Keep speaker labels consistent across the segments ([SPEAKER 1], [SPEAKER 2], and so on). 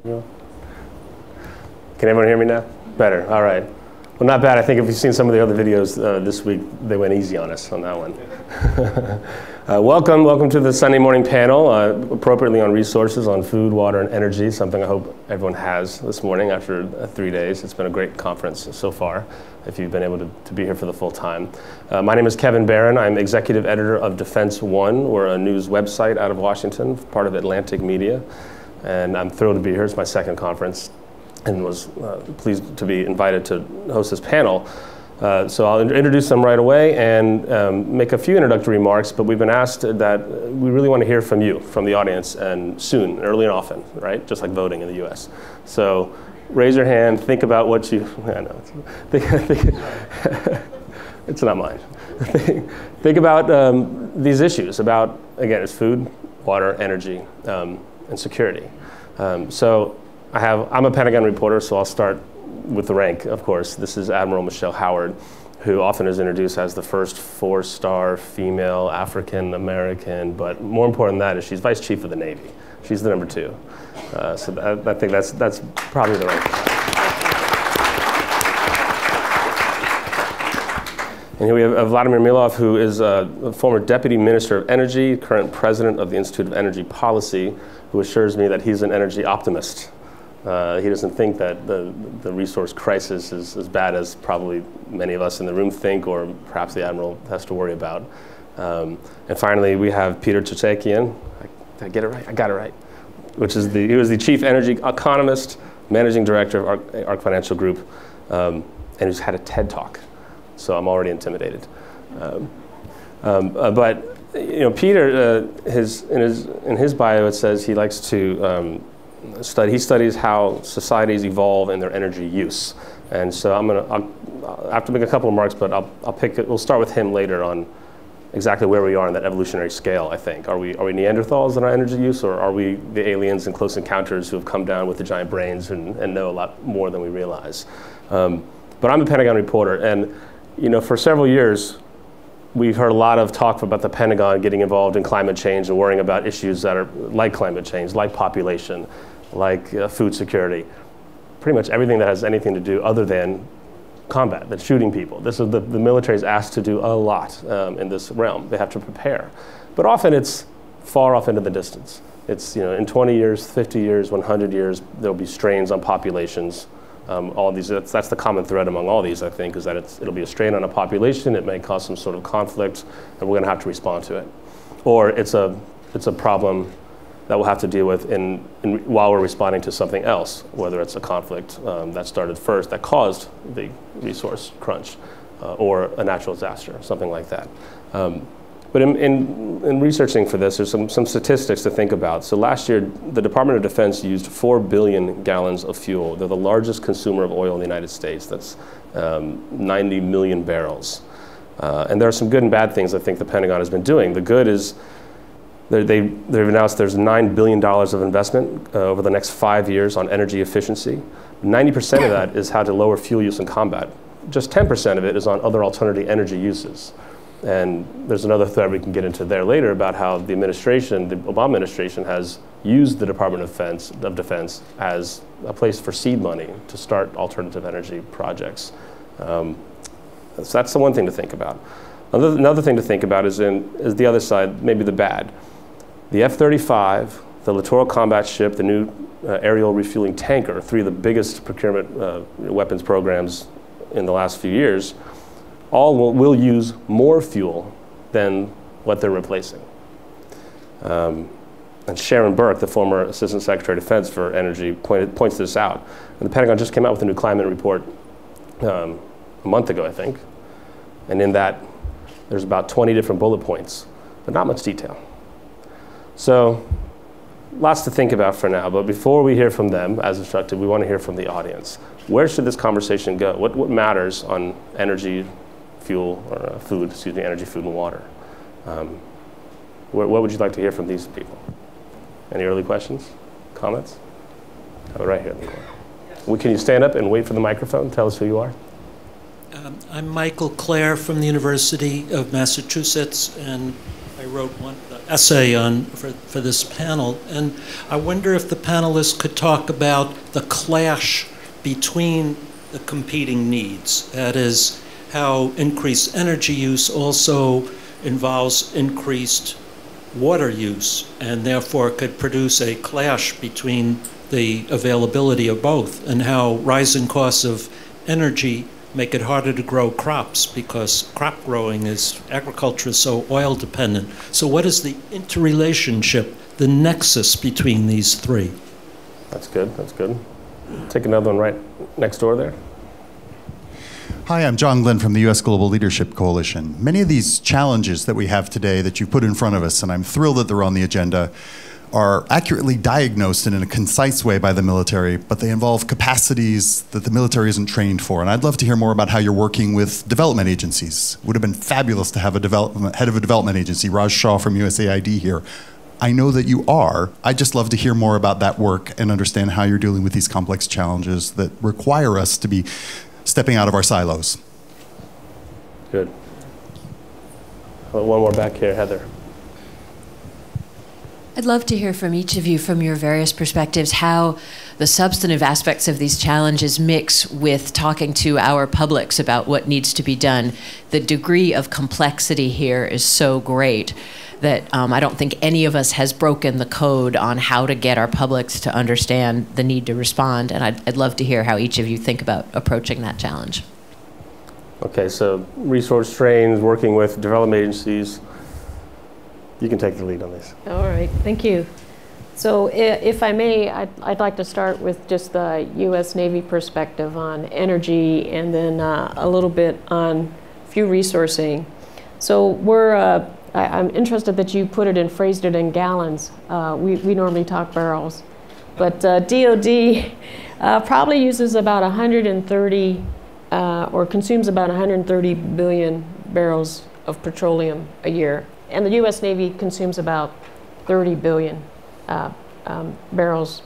[SPEAKER 1] Yeah. Can everyone hear me now? Better, all right. Well, not bad. I think if you've seen some of the other videos this week, they went easy on us on that one. Welcome to the Sunday morning panel, appropriately on resources on food, water, and energy, something I hope everyone has this morning after 3 days. It's been a great conference so far, if you've been able to be here for the full time. My name is Kevin Barron. I'm executive editor of Defense One. We're a news website out of Washington, part of Atlantic Media. And I'm thrilled to be here. It's my second conference, and was pleased to be invited to host this panel. So I'll introduce them right away and make a few introductory remarks, but we've been asked that we really want to hear from you, from the audience, and soon, early and often, right? Just like voting in the US. So raise your hand, think about what you, I know, it's not mine. Think about these issues, about, again, it's food, water, energy, and security. So I'm a Pentagon reporter, so I'll start with the rank, of course. This is Admiral Michelle Howard, who often is introduced as the first 4-star female African-American, but more important than that is she's Vice Chief of the Navy. She's the number 2. So I think that's probably the rank. And here we have Vladimir Milov, who is a former Deputy Minister of Energy, current President of the Institute of Energy Policy, who assures me that he's an energy optimist. He doesn't think that the resource crisis is as bad as probably many of us in the room think, or perhaps the Admiral has to worry about. And finally, we have Peter Tchotchkian. Did I get it right? I got it right. He was the Chief Energy Economist, Managing Director of ARC Financial Group, and who's had a TED Talk. So I'm already intimidated. But you know, Peter, in his bio, it says he likes to he studies how societies evolve in their energy use. And so I have to make a couple of remarks, but we'll start with him later on exactly where we are in that evolutionary scale, I think. Are we Neanderthals in our energy use, or are we the aliens in Close Encounters who have come down with the giant brains and know a lot more than we realize? But I'm a Pentagon reporter, and you know, for several years, we've heard a lot of talk about the Pentagon getting involved in climate change and worrying about issues that are like climate change, like population, like food security. Pretty much everything that has anything to do other than combat, that's shooting people. This is the military is asked to do a lot in this realm. They have to prepare. But often it's far off into the distance. It's, you know, in 20 years, 50 years, 100 years, there'll be strains on populations. All these, that's the common thread among all these, I think, is that it'll be a strain on a population, it may cause some sort of conflict, and we're going to have to respond to it. Or it's a problem that we'll have to deal with while we're responding to something else, whether it's a conflict that started first, that caused the resource crunch, or a natural disaster, something like that. But in researching for this, there's some statistics to think about. So last year, the Department of Defense used 4 billion gallons of fuel. They're the largest consumer of oil in the United States. That's 90 million barrels. And there are some good and bad things I think the Pentagon has been doing. The good is they've announced there's $9 billion of investment over the next 5 years on energy efficiency. 90% of that is how to lower fuel use in combat. Just 10% of it is on other alternative energy uses. And there's another thread we can get into there later about how the Obama administration has used the Department of Defense as a place for seed money to start alternative energy projects. So that's the one thing to think about. Another thing to think about is the other side, maybe the bad. The F-35, the Littoral Combat Ship, the new aerial refueling tanker, 3 of the biggest procurement weapons programs in the last few years, all will use more fuel than what they're replacing. And Sharon Burke, the former Assistant Secretary of Defense for Energy, points this out. And the Pentagon just came out with a new climate report a month ago, I think. And in that, there's about 20 different bullet points, but not much detail. So lots to think about for now, but before we hear from them, as instructed, we want to hear from the audience. Where should this conversation go? What matters on energy, fuel, or food, excuse me, energy, food, and water? What would you like to hear from these people? Any early questions, comments? Oh, right here in the corner. Can you stand up and wait for the microphone? Tell us who you are.
[SPEAKER 2] I'm Michael Clare from the University of Massachusetts, and I wrote essay for this panel, and I wonder if the panelists could talk about the clash between the competing needs. That is, how increased energy use also involves increased water use, and therefore could produce a clash between the availability of both, and how rising costs of energy make it harder to grow crops because crop growing agriculture is so oil dependent. So what is the interrelationship, the nexus between these three?
[SPEAKER 1] That's good, that's good. Take another one right next door there.
[SPEAKER 3] Hi, I'm John Glenn from the U.S. Global Leadership Coalition. Many of these challenges that we have today that you've put in front of us, and I'm thrilled that they're on the agenda, are accurately diagnosed in a concise way by the military, but they involve capacities that the military isn't trained for. And I'd love to hear more about how you're working with development agencies. It would have been fabulous to have a head of a development agency, Raj Shah from USAID here. I know that you are. I'd just love to hear more about that work and understand how you're dealing with these complex challenges that require us to be stepping out of our silos.
[SPEAKER 1] Good. One more back here, Heather.
[SPEAKER 4] I'd love to hear from each of you, from your various perspectives, how the substantive aspects of these challenges mix with talking to our publics about what needs to be done. The degree of complexity here is so great that I don't think any of us has broken the code on how to get our publics to understand the need to respond, and I'd love to hear how each of you think about approaching that challenge.
[SPEAKER 1] Okay, so resource trains, working with development agencies. You can take the lead on this.
[SPEAKER 5] All right, thank you. So if I may, I'd like to start with just the U.S. Navy perspective on energy, and then a little bit on fuel resourcing. So I'm interested that you phrased it in gallons. We normally talk barrels. But DOD probably uses about 130, or consumes about 130 billion barrels of petroleum a year. And the U.S. Navy consumes about 30 billion barrels,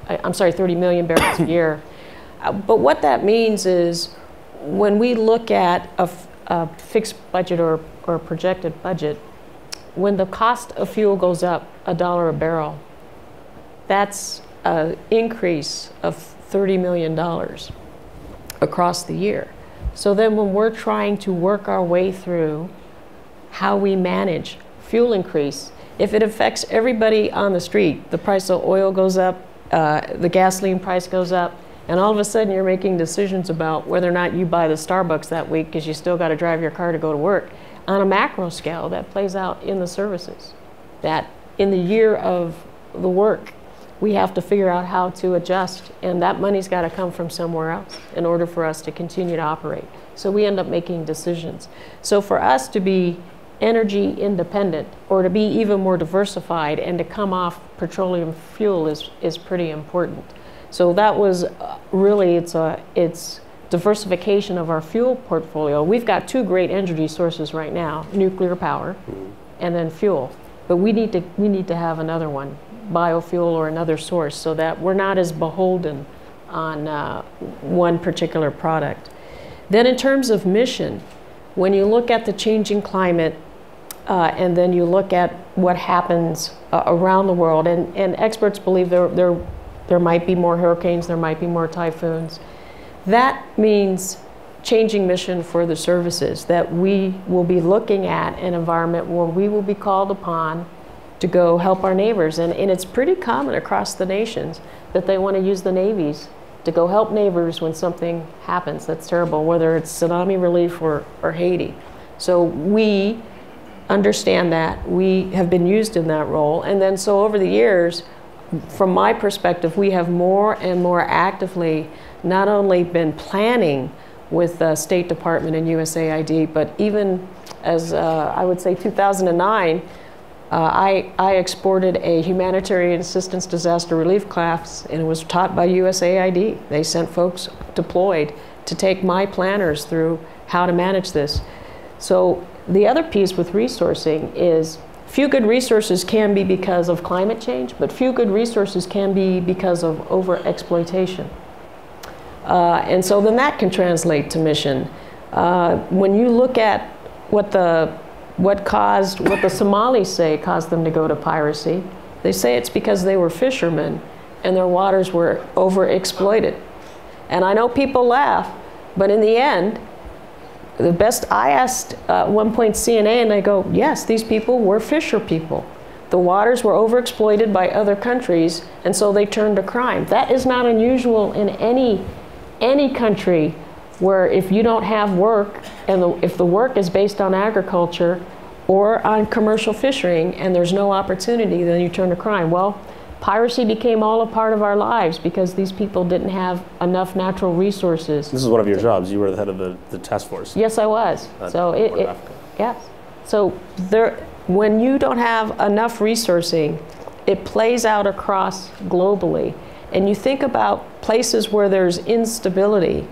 [SPEAKER 5] 30 million barrels a year. But what that means is when we look at a fixed budget or projected budget, when the cost of fuel goes up $1 a barrel, that's an increase of $30 million across the year. So then when we're trying to work our way through how we manage fuel increase, if it affects everybody on the street, the price of oil goes up, the gasoline price goes up, and all of a sudden you're making decisions about whether or not you buy the Starbucks that week because you still got to drive your car to go to work. On a macro scale, that plays out in the services. That in the year of the work, we have to figure out how to adjust, and that money's got to come from somewhere else in order for us to continue to operate. So we end up making decisions. So for us to be energy independent, or to be even more diversified and to come off petroleum fuel is pretty important. So that was really, it's diversification of our fuel portfolio. We've got two great energy sources right now, nuclear power and then fuel. But we need to have another one, biofuel or another source, so that we're not as beholden on one particular product. Then in terms of mission, when you look at the changing climate, and then you look at what happens around the world, and experts believe there might be more hurricanes, there might be more typhoons. That means changing mission for the services, that we will be looking at an environment where we will be called upon to go help our neighbors. And it's pretty common across the nations that they want to use the navies to go help neighbors when something happens that's terrible, whether it's tsunami relief or Haiti. So we understand that. We have been used in that role. And then so over the years, from my perspective, we have more and more actively not only been planning with the State Department and USAID, but even as I would say 2009, I exported a humanitarian assistance disaster relief class, and it was taught by USAID. They sent folks deployed to take my planners through how to manage this. So the other piece with resourcing is few good resources can be because of climate change, but few good resources can be because of overexploitation. And so then that can translate to mission. When you look at what the what the Somalis say caused them to go to piracy. They say it's because they were fishermen and their waters were overexploited. And I know people laugh, but in the end, I asked at one point CNN, and I go, yes, these people were fisher people. The waters were overexploited by other countries, and so they turned to crime. That is not unusual in any country where if you don't have work, and if the work is based on agriculture or on commercial fishing, and there's no opportunity, then you turn to crime. Well, piracy became all a part of our lives because these people didn't have enough natural resources.
[SPEAKER 1] This is one of your jobs. You were the head of the task force.
[SPEAKER 5] Yes, I was. Yes. So when you don't have enough resourcing, it plays out across globally. And you think about places where there's instability,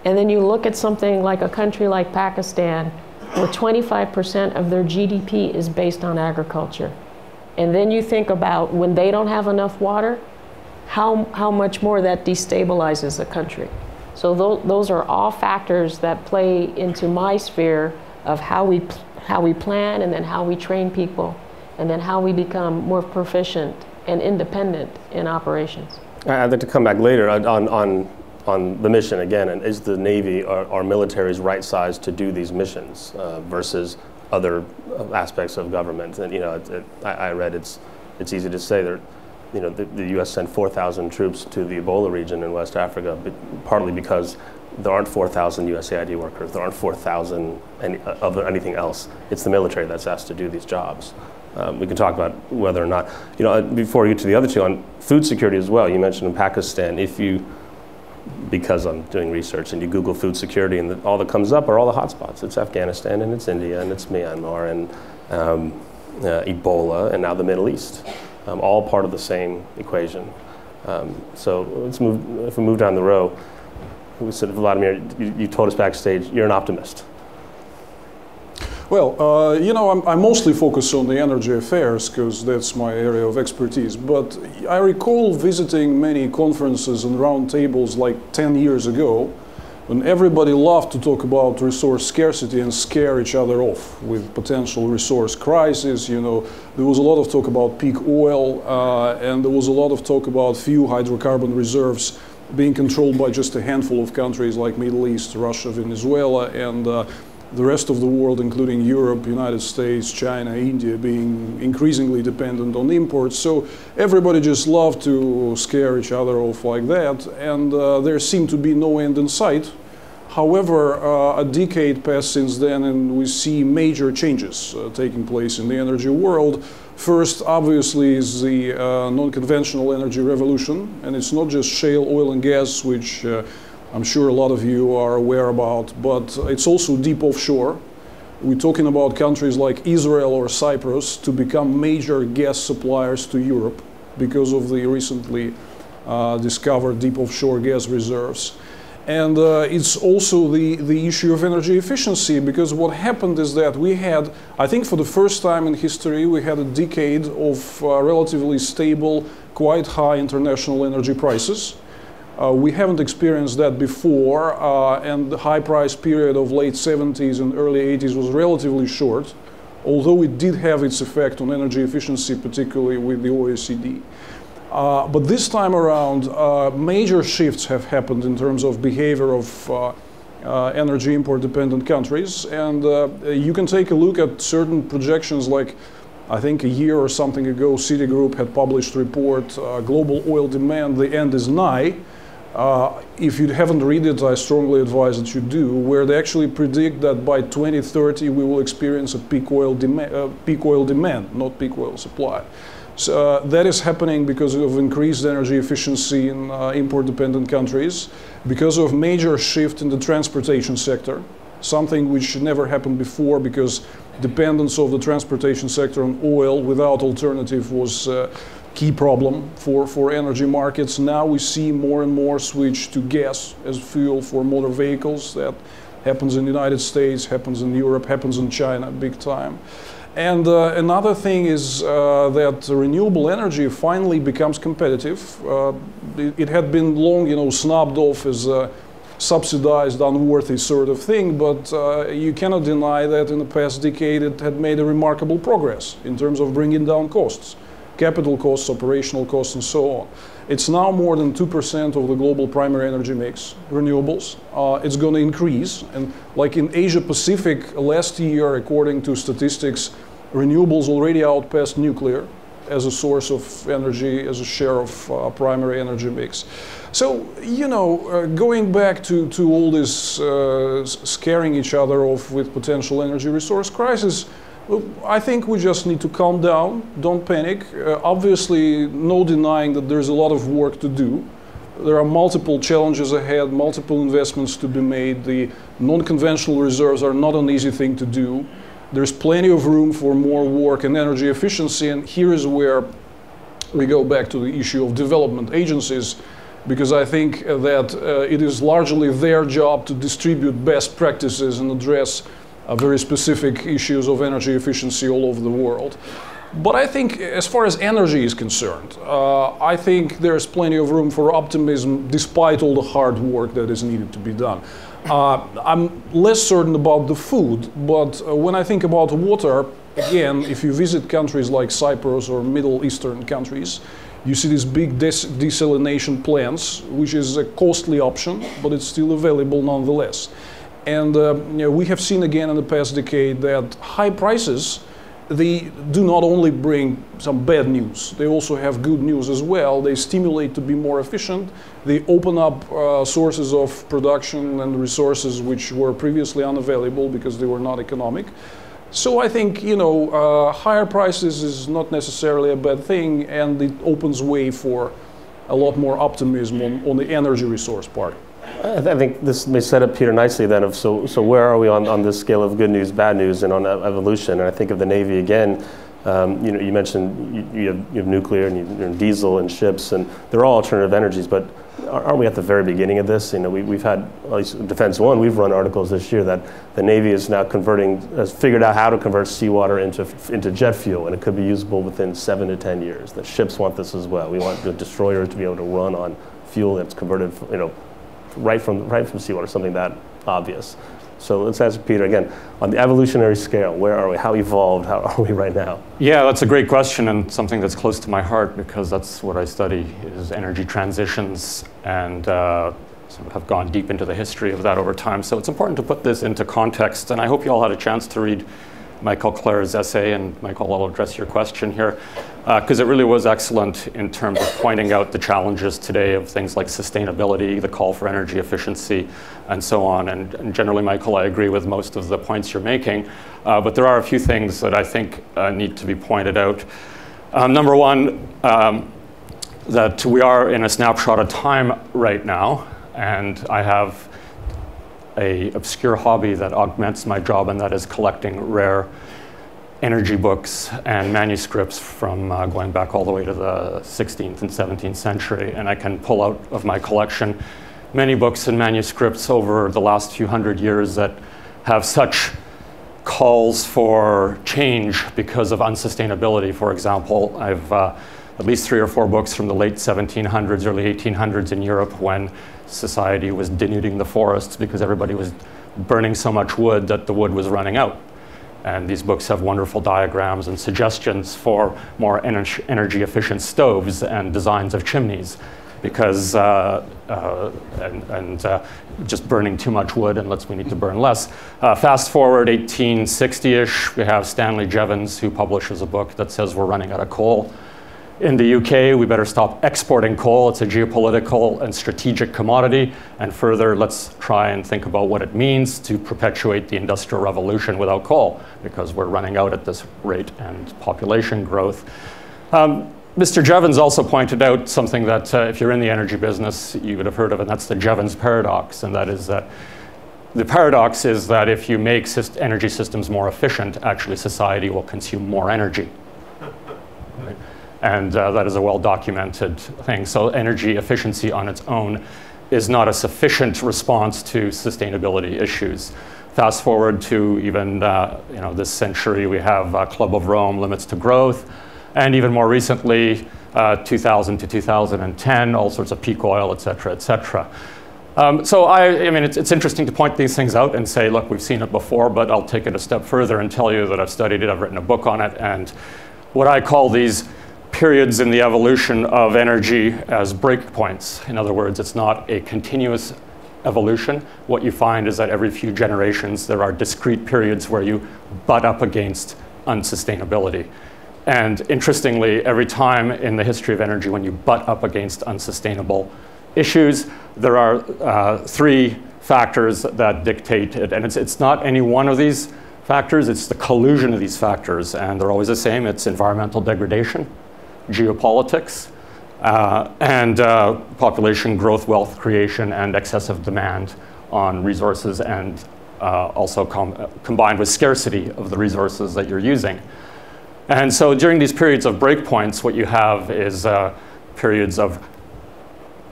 [SPEAKER 5] and then you look at something like a country like Pakistan, where 25% of their GDP is based on agriculture. And then you think about when they don't have enough water, how much more that destabilizes a country. So those are all factors that play into my sphere of how we plan, and then how we train people, and then how we become more proficient and independent in operations.
[SPEAKER 1] I'd like to come back later on the mission again. And is the Navy, our military's right sized to do these missions versus other aspects of government? And I read it's easy to say that the U.S. sent 4,000 troops to the Ebola region in West Africa, but partly because there aren't 4,000 USAID workers, there aren't 4,000 of anything else. It's the military that's asked to do these jobs. We can talk about whether or not, before we get to the other two, on food security as well. You mentioned in Pakistan, because I'm doing research and you Google food security, and all that comes up are all the hotspots. It's Afghanistan, and it's India, and it's Myanmar, and Ebola, and now the Middle East, all part of the same equation. So let's move. If we move down the row, we said, Vladimir, you told us backstage you're an optimist.
[SPEAKER 6] Well, I'm mostly focused on the energy affairs because that's my area of expertise. But I recall visiting many conferences and roundtables like 10 years ago, when everybody loved to talk about resource scarcity and scare each other off with potential resource crisis. There was a lot of talk about peak oil, and there was a lot of talk about few hydrocarbon reserves being controlled by just a handful of countries like Middle East, Russia, Venezuela, and the rest of the world, including Europe, United States, China, India, being increasingly dependent on imports. So everybody just loved to scare each other off like that, and there seemed to be no end in sight. However, a decade passed since then, and we see major changes taking place in the energy world. First, obviously, is the non-conventional energy revolution, and it's not just shale oil and gas, which I'm sure a lot of you are aware about, but it's also deep offshore. We're talking about countries like Israel or Cyprus to become major gas suppliers to Europe because of the recently discovered deep offshore gas reserves. And it's also the issue of energy efficiency, because what happened is that we had, I think for the first time in history, we had a decade of relatively stable, quite high international energy prices. We haven't experienced that before, and the high price period of late 70s and early 80s was relatively short, although it did have its effect on energy efficiency, particularly with the OECD. But this time around, major shifts have happened in terms of behavior of energy import-dependent countries, and you can take a look at certain projections. Like, I think a year or something ago, Citigroup had published a report, Global Oil Demand, the end is nigh. If you haven't read it, I strongly advise that you do, where they actually predict that by 2030 we will experience a peak oil demand, not peak oil supply. So that is happening because of increased energy efficiency in import-dependent countries, because of major shift in the transportation sector, something which never happened before, because dependence of the transportation sector on oil without alternative was key problem for energy markets. Now we see more and more switch to gas as fuel for motor vehicles. That happens in the United States, happens in Europe, happens in China big time. And another thing is that renewable energy finally becomes competitive. It had been long, snubbed off as subsidized, unworthy sort of thing, but you cannot deny that in the past decade it had made a remarkable progress in terms of bringing down costs, capital costs, operational costs, and so on. It's now more than 2% of the global primary energy mix, renewables. It's going to increase, and like in Asia Pacific last year, according to statistics, renewables already outpaced nuclear as a source of energy, as a share of primary energy mix. So, you know, going back to all this scaring each other off with potential energy resource crisis, I think we just need to calm down, don't panic. Obviously, no denying that there's a lot of work to do. There are multiple challenges ahead, multiple investments to be made. The non-conventional reserves are not an easy thing to do. There's plenty of room for more work and energy efficiency, and here is where we go back to the issue of development agencies, because I think that it is largely their job to distribute best practices and address very specific issues of energy efficiency all over the world. But I think as far as energy is concerned, I think there's plenty of room for optimism despite all the hard work that is needed to be done. I'm less certain about the food, but when I think about water, again, if you visit countries like Cyprus or Middle Eastern countries, you see these big desalination plants, which is a costly option, but it's still available nonetheless. And you know, we have seen again in the past decade that high prices, they do not only bring some bad news, they also have good news as well. They stimulate to be more efficient. They open up sources of production and resources which were previously unavailable because they were not economic. So I think, you know, higher prices is not necessarily a bad thing, and it opens way for a lot more optimism on the energy resource part.
[SPEAKER 1] I think this may set up Peter nicely then of so where are we on this scale of good news, bad news, and on evolution. And I think of the Navy again, you know, you mentioned you have nuclear and you have diesel and ships, and they're all alternative energies, but aren't we at the very beginning of this? You know, we've had, at least Defense One, we've run articles this year that the Navy is now has figured out how to convert seawater into jet fuel, and it could be usable within 7 to 10 years. The ships want this as well. We want the destroyers to be able to run on fuel that's converted, you know, right from seawater, something that obvious. So let's ask Peter again, on the evolutionary scale, where are we? How evolved how are we right now?
[SPEAKER 7] Yeah, that's a great question and something that's close to my heart because that's what I study is energy transitions and sort of have gone deep into the history of that over time. So it's important to put this into context, and I hope you all had a chance to read Michael Clare's essay, and Michael, I'll address your question here, because it really was excellent in terms of pointing out the challenges today of things like sustainability, the call for energy efficiency, and so on. And generally, Michael, I agree with most of the points you're making, but there are a few things that I think need to be pointed out. Number one, that we are in a snapshot of time right now, and I have an obscure hobby that augments my job, and that is collecting rare energy books and manuscripts from going back all the way to the 16th and 17th century. And I can pull out of my collection many books and manuscripts over the last few hundred years that have such calls for change because of unsustainability. For example, I've at least 3 or 4 books from the late 1700s, early 1800s in Europe when society was denuding the forests because everybody was burning so much wood that the wood was running out. And these books have wonderful diagrams and suggestions for more energy efficient stoves and designs of chimneys because just burning too much wood and we need to burn less. Fast forward 1860-ish, we have Stanley Jevons who publishes a book that says we're running out of coal. In the UK, we better stop exporting coal. It's a geopolitical and strategic commodity. And further, let's try and think about what it means to perpetuate the Industrial Revolution without coal, because we're running out at this rate and population growth. Mr. Jevons also pointed out something that if you're in the energy business, you would have heard of, and that's the Jevons paradox. And that is that the paradox is that if you make energy systems more efficient, actually society will consume more energy. Right? And that is a well-documented thing. So energy efficiency on its own is not a sufficient response to sustainability issues. Fast forward to even this century, we have Club of Rome, limits to growth, and even more recently, 2000 to 2010, all sorts of peak oil, et cetera, et cetera. So I mean, it's interesting to point these things out and say, look, we've seen it before, but I'll take it a step further and tell you that I've studied it, I've written a book on it, and what I call these periods in the evolution of energy as breakpoints. In other words, it's not a continuous evolution. What you find is that every few generations, there are discrete periods where you butt up against unsustainability. And interestingly, every time in the history of energy when you butt up against unsustainable issues, there are three factors that dictate it. And it's not any one of these factors, it's the collusion of these factors. And they're always the same. It's environmental degradation, geopolitics, and population growth, wealth creation, and excessive demand on resources, and also combined with scarcity of the resources that you're using. And so during these periods of breakpoints, what you have is periods of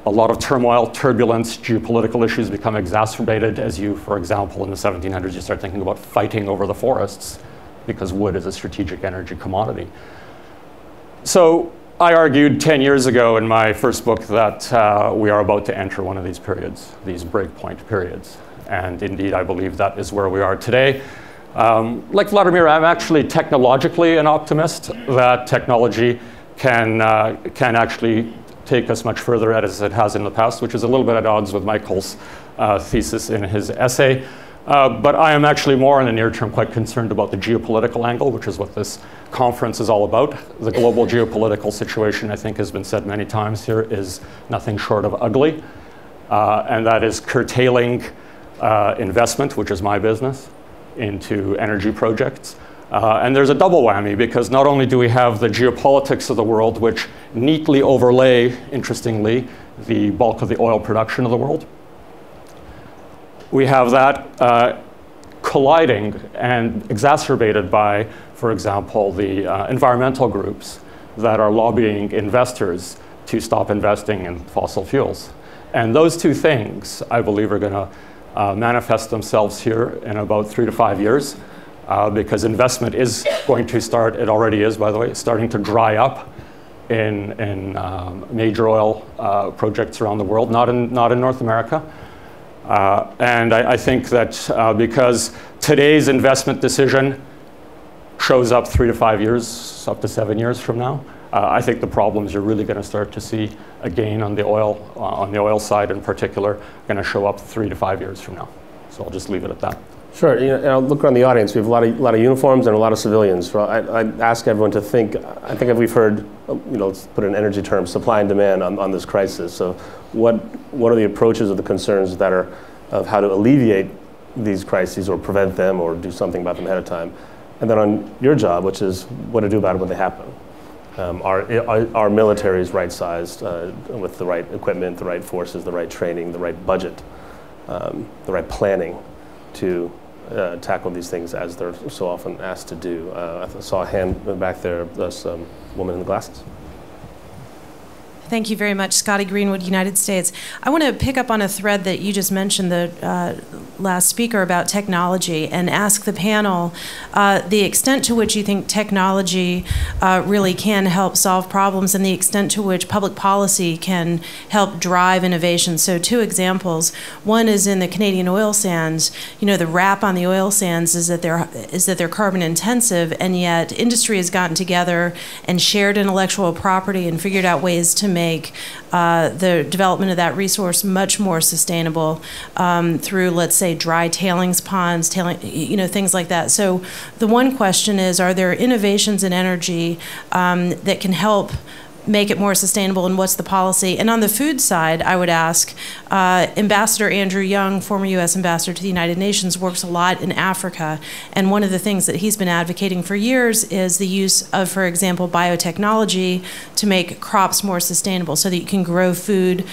[SPEAKER 7] a lot of turmoil, turbulence, geopolitical issues become exacerbated as you, for example, in the 1700s, you start thinking about fighting over the forests because wood is a strategic energy commodity. So I argued 10 years ago in my first book that we are about to enter one of these periods, these breakpoint periods. And indeed, I believe that is where we are today. Like Vladimir, I'm actually technologically an optimist that technology can actually take us much further as it has in the past, which is a little bit at odds with Michael's thesis in his essay. But I am actually more in the near term quite concerned about the geopolitical angle, which is what this conference is all about. The global geopolitical situation, I think has been said many times here, is nothing short of ugly. And that is curtailing investment, which is my business, into energy projects. And there's a double whammy, because not only do we have the geopolitics of the world, which neatly overlay, interestingly, the bulk of the oil production of the world, we have that colliding and exacerbated by, for example, the environmental groups that are lobbying investors to stop investing in fossil fuels. And those two things, I believe, are going to manifest themselves here in about 3 to 5 years. Because investment is going to start, it already is, by the way, starting to dry up in major oil projects around the world, not in North America. And I think that because today's investment decision shows up 3 to 5 years, up to 7 years from now, I think the problems you're really going to start to see again on the oil side in particular, are going to show up 3 to 5 years from now. So I'll just leave it at that.
[SPEAKER 1] Sure. And I'll look around the audience. We have a lot of uniforms and a lot of civilians. So I'd ask everyone to think. I think we've heard, let's put in energy terms, supply and demand on this crisis. So what are the approaches or the concerns that are of how to alleviate these crises or prevent them or do something about them ahead of time? And then on your job, which is what to do about it when they happen. Our military is right-sized with the right equipment, the right forces, the right training, the right budget, the right planning to tackle these things as they're so often asked to do. I saw a hand back there, this woman in the glasses.
[SPEAKER 8] Thank you very much, Scotty Greenwood, United States. I want to pick up on a thread that you just mentioned, the last speaker, about technology, and ask the panel the extent to which you think technology really can help solve problems and the extent to which public policy can help drive innovation. So 2 examples. One is in the Canadian oil sands. The rap on the oil sands is that they're carbon intensive, and yet industry has gotten together and shared intellectual property and figured out ways to make the development of that resource much more sustainable through, let's say, dry tailings ponds, things like that. So the one question is, are there innovations in energy that can help make it more sustainable, and what's the policy? And on the food side, I would ask, Ambassador Andrew Young, former U.S. Ambassador to the United Nations, works a lot in Africa, and one of the things that he's been advocating for years is the use of, for example, biotechnology to make crops more sustainable so that you can grow food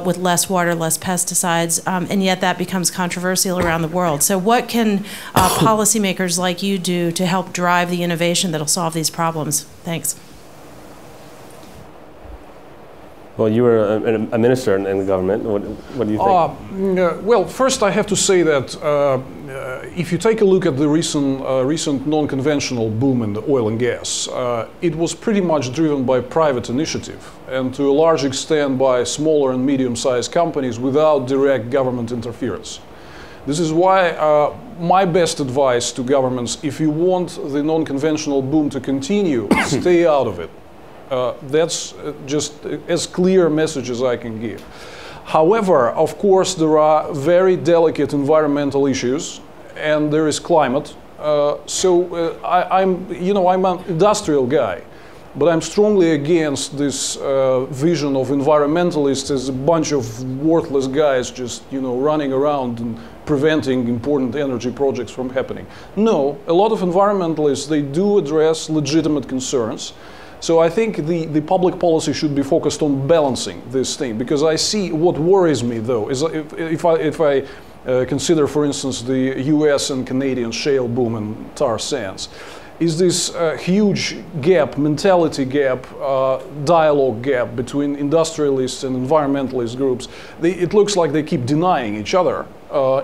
[SPEAKER 8] with less water, less pesticides, and yet that becomes controversial around the world. So what can policymakers like you do to help drive the innovation that'll solve these problems? Thanks.
[SPEAKER 1] Well, you were a minister in the government. What do you think?
[SPEAKER 6] Well, first I have to say that if you take a look at the recent non-conventional boom in the oil and gas, it was pretty much driven by private initiative and to a large extent by smaller and medium-sized companies without direct government interference. This is why my best advice to governments, if you want the non-conventional boom to continue, stay out of it. That's just as clear a message as I can give. However, of course, there are very delicate environmental issues, and there is climate. I'm an industrial guy, but I'm strongly against this vision of environmentalists as a bunch of worthless guys just, running around and preventing important energy projects from happening. No, a lot of environmentalists, they do address legitimate concerns. So I think the public policy should be focused on balancing this thing, because I see what worries me though is if I consider, for instance, the US and Canadian shale boom in tar sands, is this huge gap, mentality gap, dialogue gap between industrialists and environmentalist groups. It looks like they keep denying each other.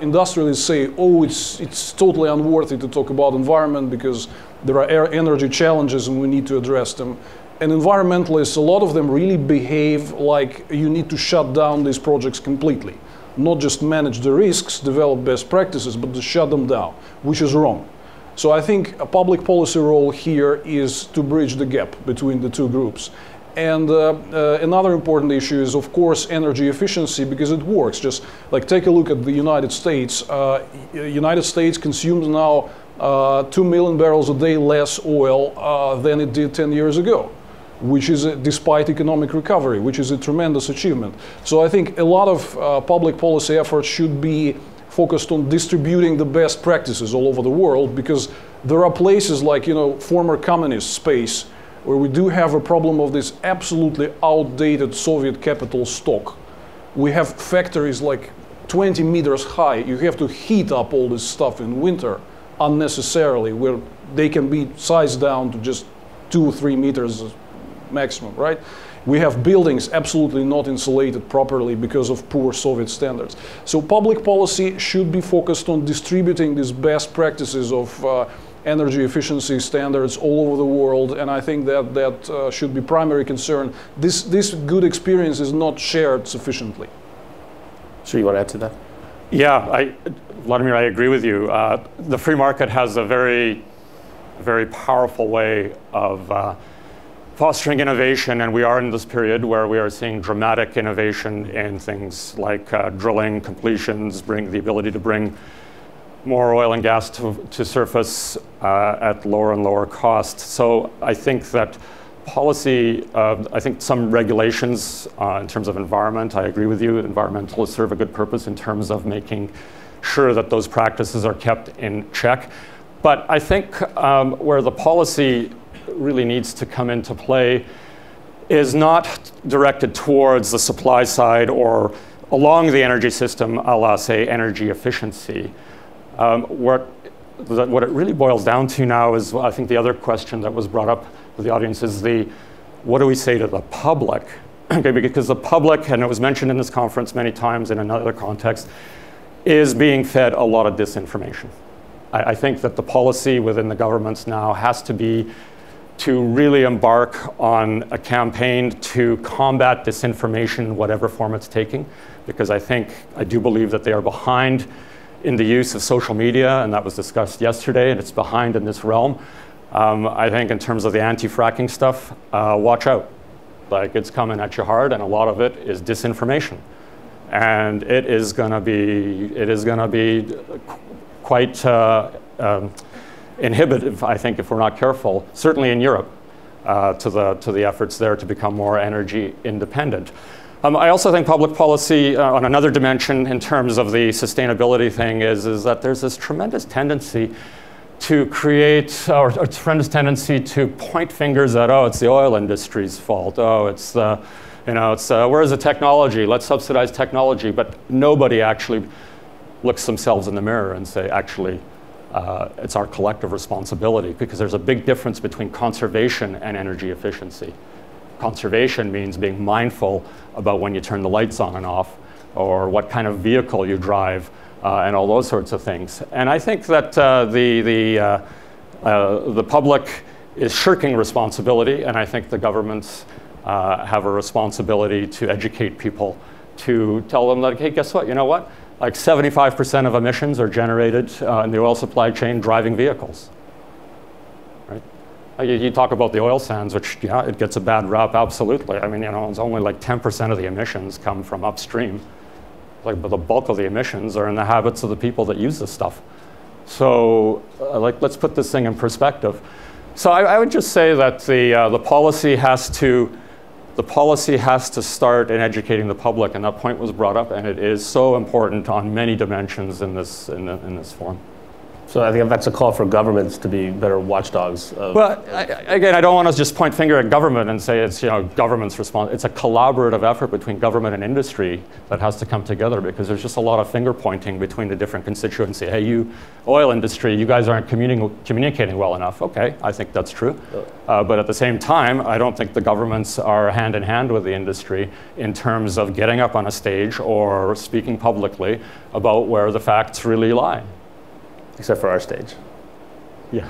[SPEAKER 6] Industrialists say, oh, it's totally unworthy to talk about environment because there are energy challenges and we need to address them. And environmentalists, a lot of them really behave like you need to shut down these projects completely. Not just manage the risks, develop best practices, but to shut them down, which is wrong. So I think a public policy role here is to bridge the gap between the two groups. And another important issue is, of course, energy efficiency, because it works. Just like take a look at the United States. United States consumes now 2 million barrels a day less oil than it did 10 years ago, which is despite economic recovery, which is a tremendous achievement. So I think a lot of public policy efforts should be focused on distributing the best practices all over the world, because there are places like, former communist space where we do have a problem of this absolutely outdated Soviet capital stock. We have factories like 20 meters high. You have to heat up all this stuff in winter unnecessarily, where they can be sized down to just 2 or 3 meters maximum, right? We have buildings absolutely not insulated properly because of poor Soviet standards. So public policy should be focused on distributing these best practices of energy efficiency standards all over the world, and I think that should be primary concern. This good experience is not shared sufficiently.
[SPEAKER 1] Sure, you want to add to that?
[SPEAKER 7] Yeah, Vladimir, I agree with you. The free market has a very, very powerful way of fostering innovation, and we are in this period where we are seeing dramatic innovation in things like drilling, completions, the ability to bring more oil and gas to surface at lower and lower cost. So I think that policy, I think some regulations in terms of environment, I agree with you, environmentalists serve a good purpose in terms of making sure that those practices are kept in check. But I think where the policy really needs to come into play is not directed towards the supply side or along the energy system, a la, say, energy efficiency. What it really boils down to now is, I think the other question that was brought up with the audience is what do we say to the public? Okay, because the public, and it was mentioned in this conference many times in another context, is being fed a lot of disinformation. I think that the policy within the governments now has to be to really embark on a campaign to combat disinformation in whatever form it's taking, because I do believe that they are behind in the use of social media, and that was discussed yesterday, and it's behind in this realm. I think in terms of the anti-fracking stuff, watch out. Like, it's coming at you hard, and a lot of it is disinformation. And it is going to be quite inhibitive, I think, if we're not careful, certainly in Europe, to the efforts there to become more energy independent. I also think public policy on another dimension in terms of the sustainability thing is that there's this tremendous tendency to create, or a tremendous tendency to point fingers at, oh, it's the oil industry's fault. Oh, it's where's the technology? Let's subsidize technology. But nobody actually looks themselves in the mirror and say, actually, it's our collective responsibility, because there's a big difference between conservation and energy efficiency. Conservation means being mindful about when you turn the lights on and off, or what kind of vehicle you drive, and all those sorts of things. And I think that the public is shirking responsibility, and I think the governments have a responsibility to educate people, to tell them that, hey, guess what? You know what? Like 75% of emissions are generated in the oil supply chain driving vehicles. Right? You talk about the oil sands, which, yeah, it gets a bad rap, absolutely. I mean, you know, it's only like 10% of the emissions come from upstream. Like, but the bulk of the emissions are in the habits of the people that use this stuff. So, like, let's put this thing in perspective. So I would just say that the policy has to start in educating the public, and that point was brought up, and it is so important on many dimensions in this forum.
[SPEAKER 1] So I think that's a call for governments to be better watchdogs.
[SPEAKER 7] Well, again, I don't want to just point finger at government and say it's, you know, government's response. It's a collaborative effort between government and industry that has to come together, because there's just a lot of finger pointing between the different constituencies. Hey, you oil industry, you guys aren't communicating well enough. Okay, I think that's true. But at the same time, I don't think the governments are hand in hand with the industry in terms of getting up on a stage or speaking publicly about where the facts really lie.
[SPEAKER 1] Except for our stage.
[SPEAKER 7] Yeah.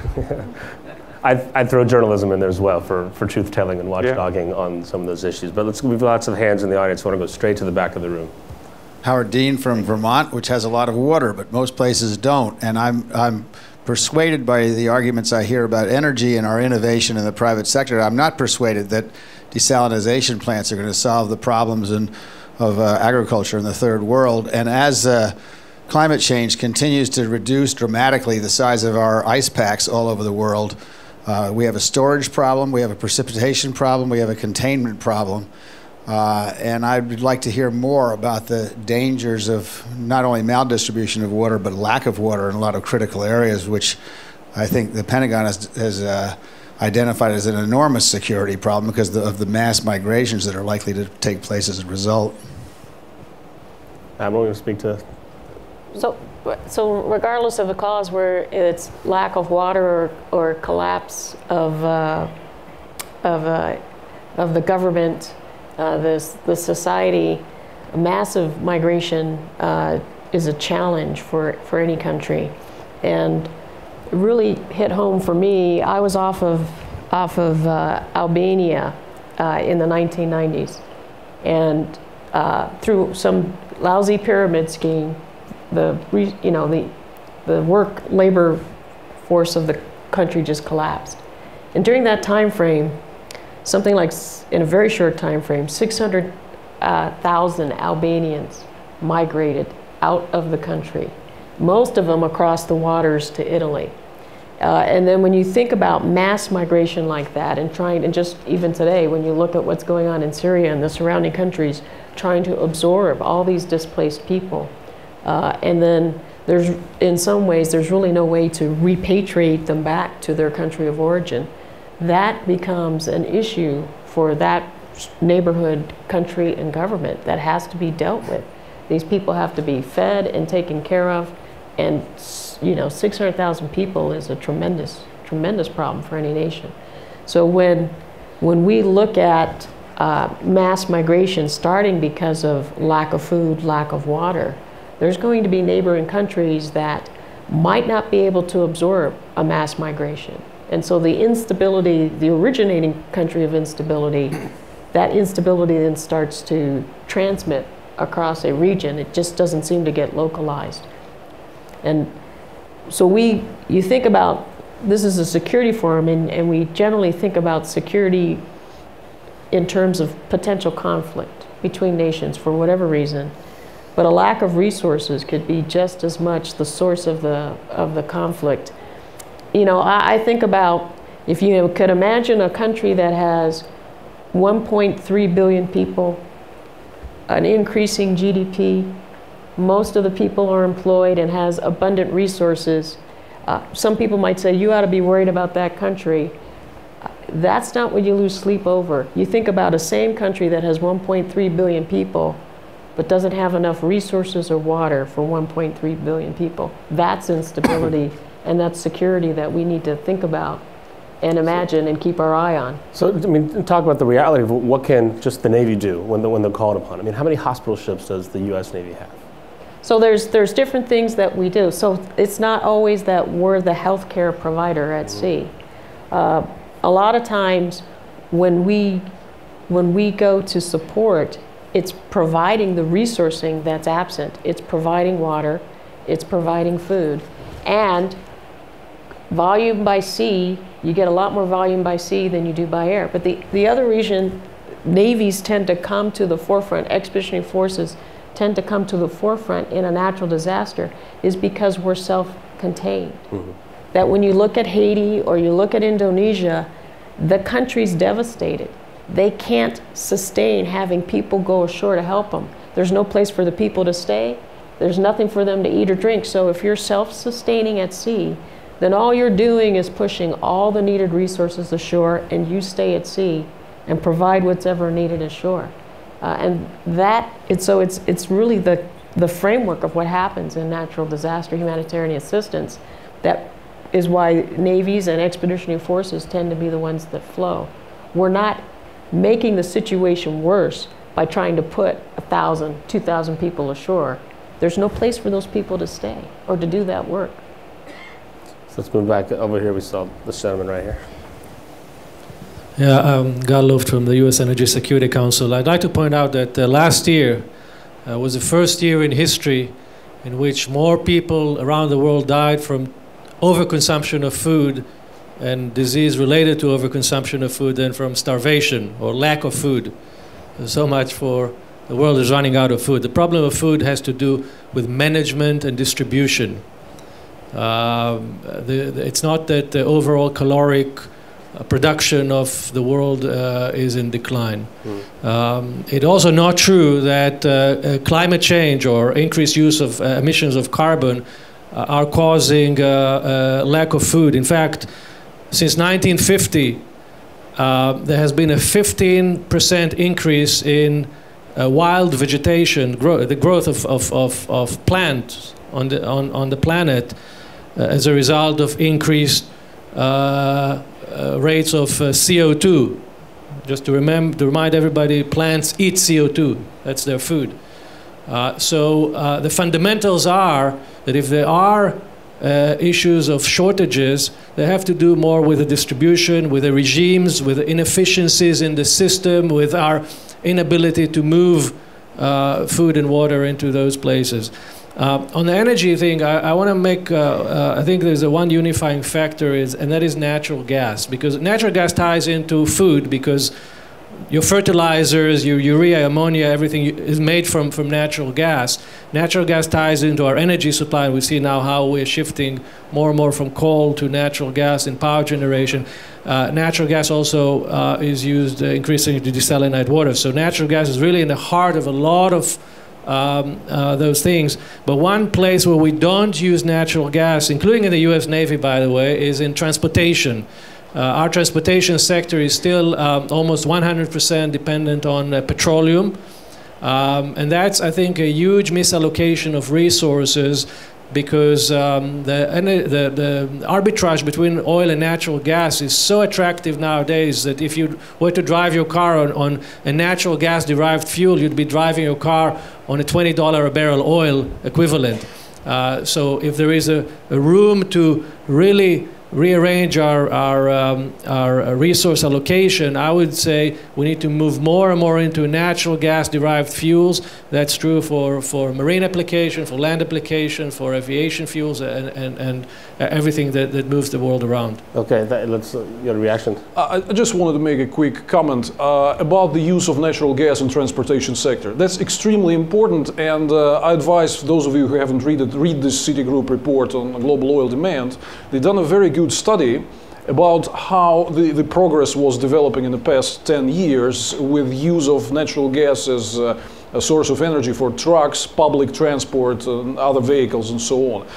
[SPEAKER 1] I'd throw journalism in there as well for truth-telling and watchdogging on some of those issues. But we've lots of hands in the audience. I want to go straight to the back of the room.
[SPEAKER 9] Howard Dean from Vermont, which has a lot of water, but most places don't. And I'm persuaded by the arguments I hear about energy and our innovation in the private sector. I'm not persuaded that desalination plants are going to solve the problems of agriculture in the third world. And as climate change continues to reduce dramatically the size of our ice packs all over the world, we have a storage problem, we have a precipitation problem, we have a containment problem. And I'd like to hear more about the dangers of not only maldistribution of water, but lack of water in a lot of critical areas, which I think the Pentagon has identified as an enormous security problem because of the mass migrations that are likely to take place as a result.
[SPEAKER 1] I'm going to speak to...
[SPEAKER 5] So regardless of the cause, where it's lack of water or collapse of the government, the society, massive migration is a challenge for any country, and it really hit home for me. I was off of Albania in the 1990s, and through some lousy pyramid scheme, the labor force of the country just collapsed. And during that time frame, something like, in a very short time frame, 600,000 Albanians migrated out of the country, most of them across the waters to Italy. And then when you think about mass migration like that, and just even today, when you look at what's going on in Syria and the surrounding countries, trying to absorb all these displaced people, and then in some ways, there's really no way to repatriate them back to their country of origin. That becomes an issue for that neighborhood, country, and government that has to be dealt with. These people have to be fed and taken care of, and 600,000 people is a tremendous, tremendous problem for any nation. So when we look at mass migration starting because of lack of food, lack of water, there's going to be neighboring countries that might not be able to absorb a mass migration. And so the instability, the originating country of instability, that instability then starts to transmit across a region. It just doesn't seem to get localized. And so you think about, this is a security forum, and we generally think about security in terms of potential conflict between nations for whatever reason. But a lack of resources could be just as much the source of the conflict. I think about, if you could imagine a country that has 1.3 billion people, an increasing GDP, most of the people are employed and has abundant resources. Some people might say, you ought to be worried about that country. That's not what you lose sleep over. You think about a same country that has 1.3 billion people, but doesn't have enough resources or water for 1.3 billion people. That's instability, and that's security that we need to think about and imagine and keep our eye on.
[SPEAKER 1] So, talk about the reality of what can just the Navy do when they're called upon. How many hospital ships does the U.S. Navy have?
[SPEAKER 5] So there's different things that we do. So it's not always that we're the healthcare provider at sea. A lot of times when we go to support, it's providing the resourcing that's absent. It's providing water, it's providing food, and volume by sea, you get a lot more volume by sea than you do by air. But the other reason navies tend to come to the forefront, expeditionary forces tend to come to the forefront in a natural disaster is because we're self-contained. Mm-hmm. That when you look at Haiti or you look at Indonesia, the country's devastated. They can't sustain having people go ashore to help them. There's no place for the people to stay. There's nothing for them to eat or drink. So if you're self-sustaining at sea, then all you're doing is pushing all the needed resources ashore, and you stay at sea and provide what's ever needed ashore. It's really the framework of what happens in natural disaster humanitarian assistance. That is why navies and expeditionary forces tend to be the ones that flow. We're not making the situation worse by trying to put 1,000, 2,000 people ashore. There's no place for those people to stay or to do that work.
[SPEAKER 1] So let's move back over here. We saw this gentleman right here.
[SPEAKER 10] Yeah, Gal Luft from the U.S. Energy Security Council. I'd like to point out that last year was the first year in history in which more people around the world died from overconsumption of food and disease related to overconsumption of food than from starvation or lack of food. So much for the world is running out of food. The problem of food has to do with management and distribution. It's not that the overall caloric production of the world is in decline. It's also not true that climate change or increased use of emissions of carbon are causing lack of food. In fact, since 1950, there has been a 15% increase in wild vegetation, the growth of plants on the planet as a result of increased rates of CO2. Just to remind everybody, plants eat CO2. That's their food. So the fundamentals are that if there are issues of shortages, they have to do more with the distribution, with the regimes, with the inefficiencies in the system, with our inability to move food and water into those places. On the energy thing, I want to make, I think there's a one unifying factor, and that is natural gas. Because natural gas ties into food, because your fertilizers, your urea, ammonia, everything is made from natural gas. Natural gas ties into our energy supply, and we see now how we're shifting more and more from coal to natural gas in power generation. Natural gas also is used increasingly to desalinate water. So natural gas is really in the heart of a lot of those things. But one place where we don't use natural gas, including in the US Navy, by the way, is in transportation. Our transportation sector is still almost 100% dependent on petroleum. And that's, I think, a huge misallocation of resources, because the arbitrage between oil and natural gas is so attractive nowadays that if you were to drive your car on a natural gas-derived fuel, you'd be driving your car on a $20 a barrel oil equivalent. So if there is a room to really rearrange our resource allocation, I would say we need to move more and more into natural gas-derived fuels. That's true for marine application, for land application, for aviation fuels, and everything that moves the world around.
[SPEAKER 1] Okay, let's get a reaction.
[SPEAKER 6] I just wanted to make a quick comment about the use of natural gas in transportation sector. That's extremely important, and I advise those of you who haven't read this Citigroup report on global oil demand. They've done a very good study about how the progress was developing in the past 10 years with use of natural gas as a source of energy for trucks, public transport, and other vehicles, and so on.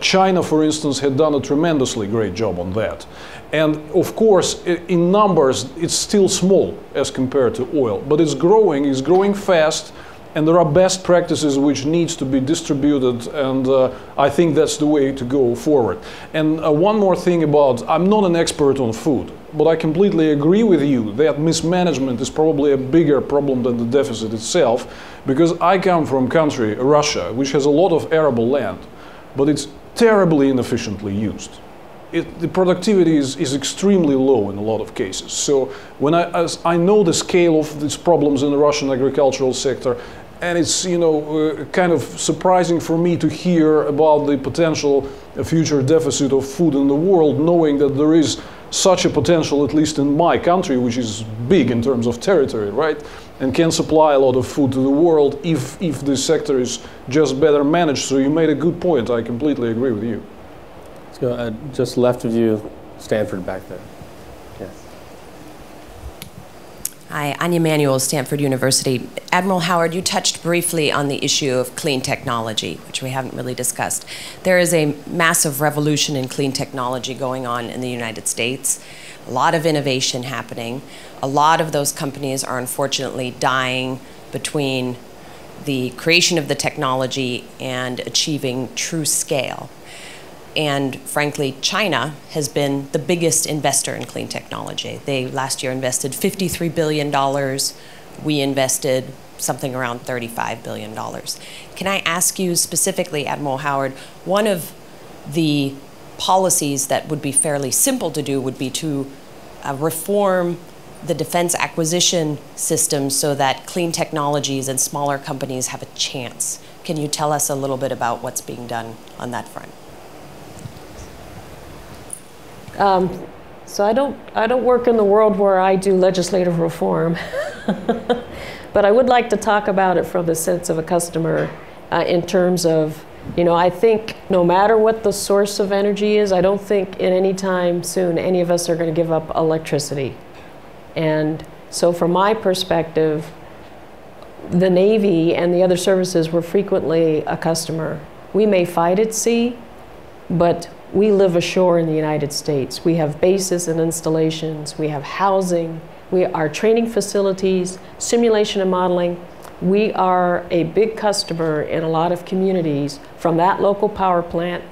[SPEAKER 6] China, for instance, had done a tremendously great job on that. And of course, in numbers, it's still small as compared to oil, but it's growing fast. And there are best practices which needs to be distributed, and I think that's the way to go forward. And one more thing about, I'm not an expert on food, but I completely agree with you that mismanagement is probably a bigger problem than the deficit itself, because I come from a country, Russia, which has a lot of arable land, but it's terribly inefficiently used. The productivity is extremely low in a lot of cases. So as I know the scale of these problems in the Russian agricultural sector, and it's kind of surprising for me to hear about the potential future deficit of food in the world, knowing that there is such a potential, at least in my country, which is big in terms of territory, right? And can supply a lot of food to the world if this sector is just better managed. So you made a good point. I completely agree with you.
[SPEAKER 1] Let's go just left of you, Stanford back there. Yes.
[SPEAKER 11] Hi, Anya Manuel, Stanford University. Admiral Howard, you touched briefly on the issue of clean technology, which we haven't really discussed. There is a massive revolution in clean technology going on in the United States. A lot of innovation happening. A lot of those companies are unfortunately dying between the creation of the technology and achieving true scale. And frankly, China has been the biggest investor in clean technology. They last year invested $53 billion. We invested something around $35 billion. Can I ask you specifically, Admiral Howard, one of the policies that would be fairly simple to do would be to reform the defense acquisition system so that clean technologies and smaller companies have a chance. Can you tell us a little bit about what's being done on that front?
[SPEAKER 5] So I don't work in the world where I do legislative reform, but I would like to talk about it from the sense of a customer in terms of, I think no matter what the source of energy is, I don't think in any time soon any of us are going to give up electricity. And so from my perspective, the Navy and the other services were frequently a customer. We may fight at sea, but we live ashore in the United States. We have bases and installations. We have housing. Our training facilities, simulation and modeling. We are a big customer in a lot of communities from that local power plant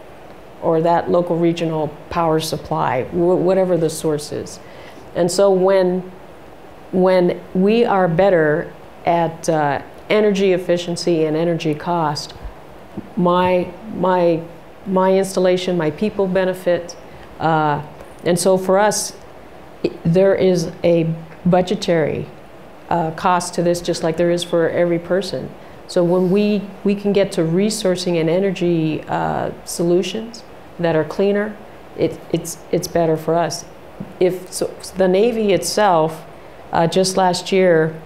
[SPEAKER 5] or that local regional power supply, whatever the source is. And so when we are better at energy efficiency and energy cost, my installation, my people benefit. And so for us, there is a budgetary cost to this, just like there is for every person. So when we can get to resourcing and energy solutions that are cleaner, it's better for us. So the Navy itself, just last year,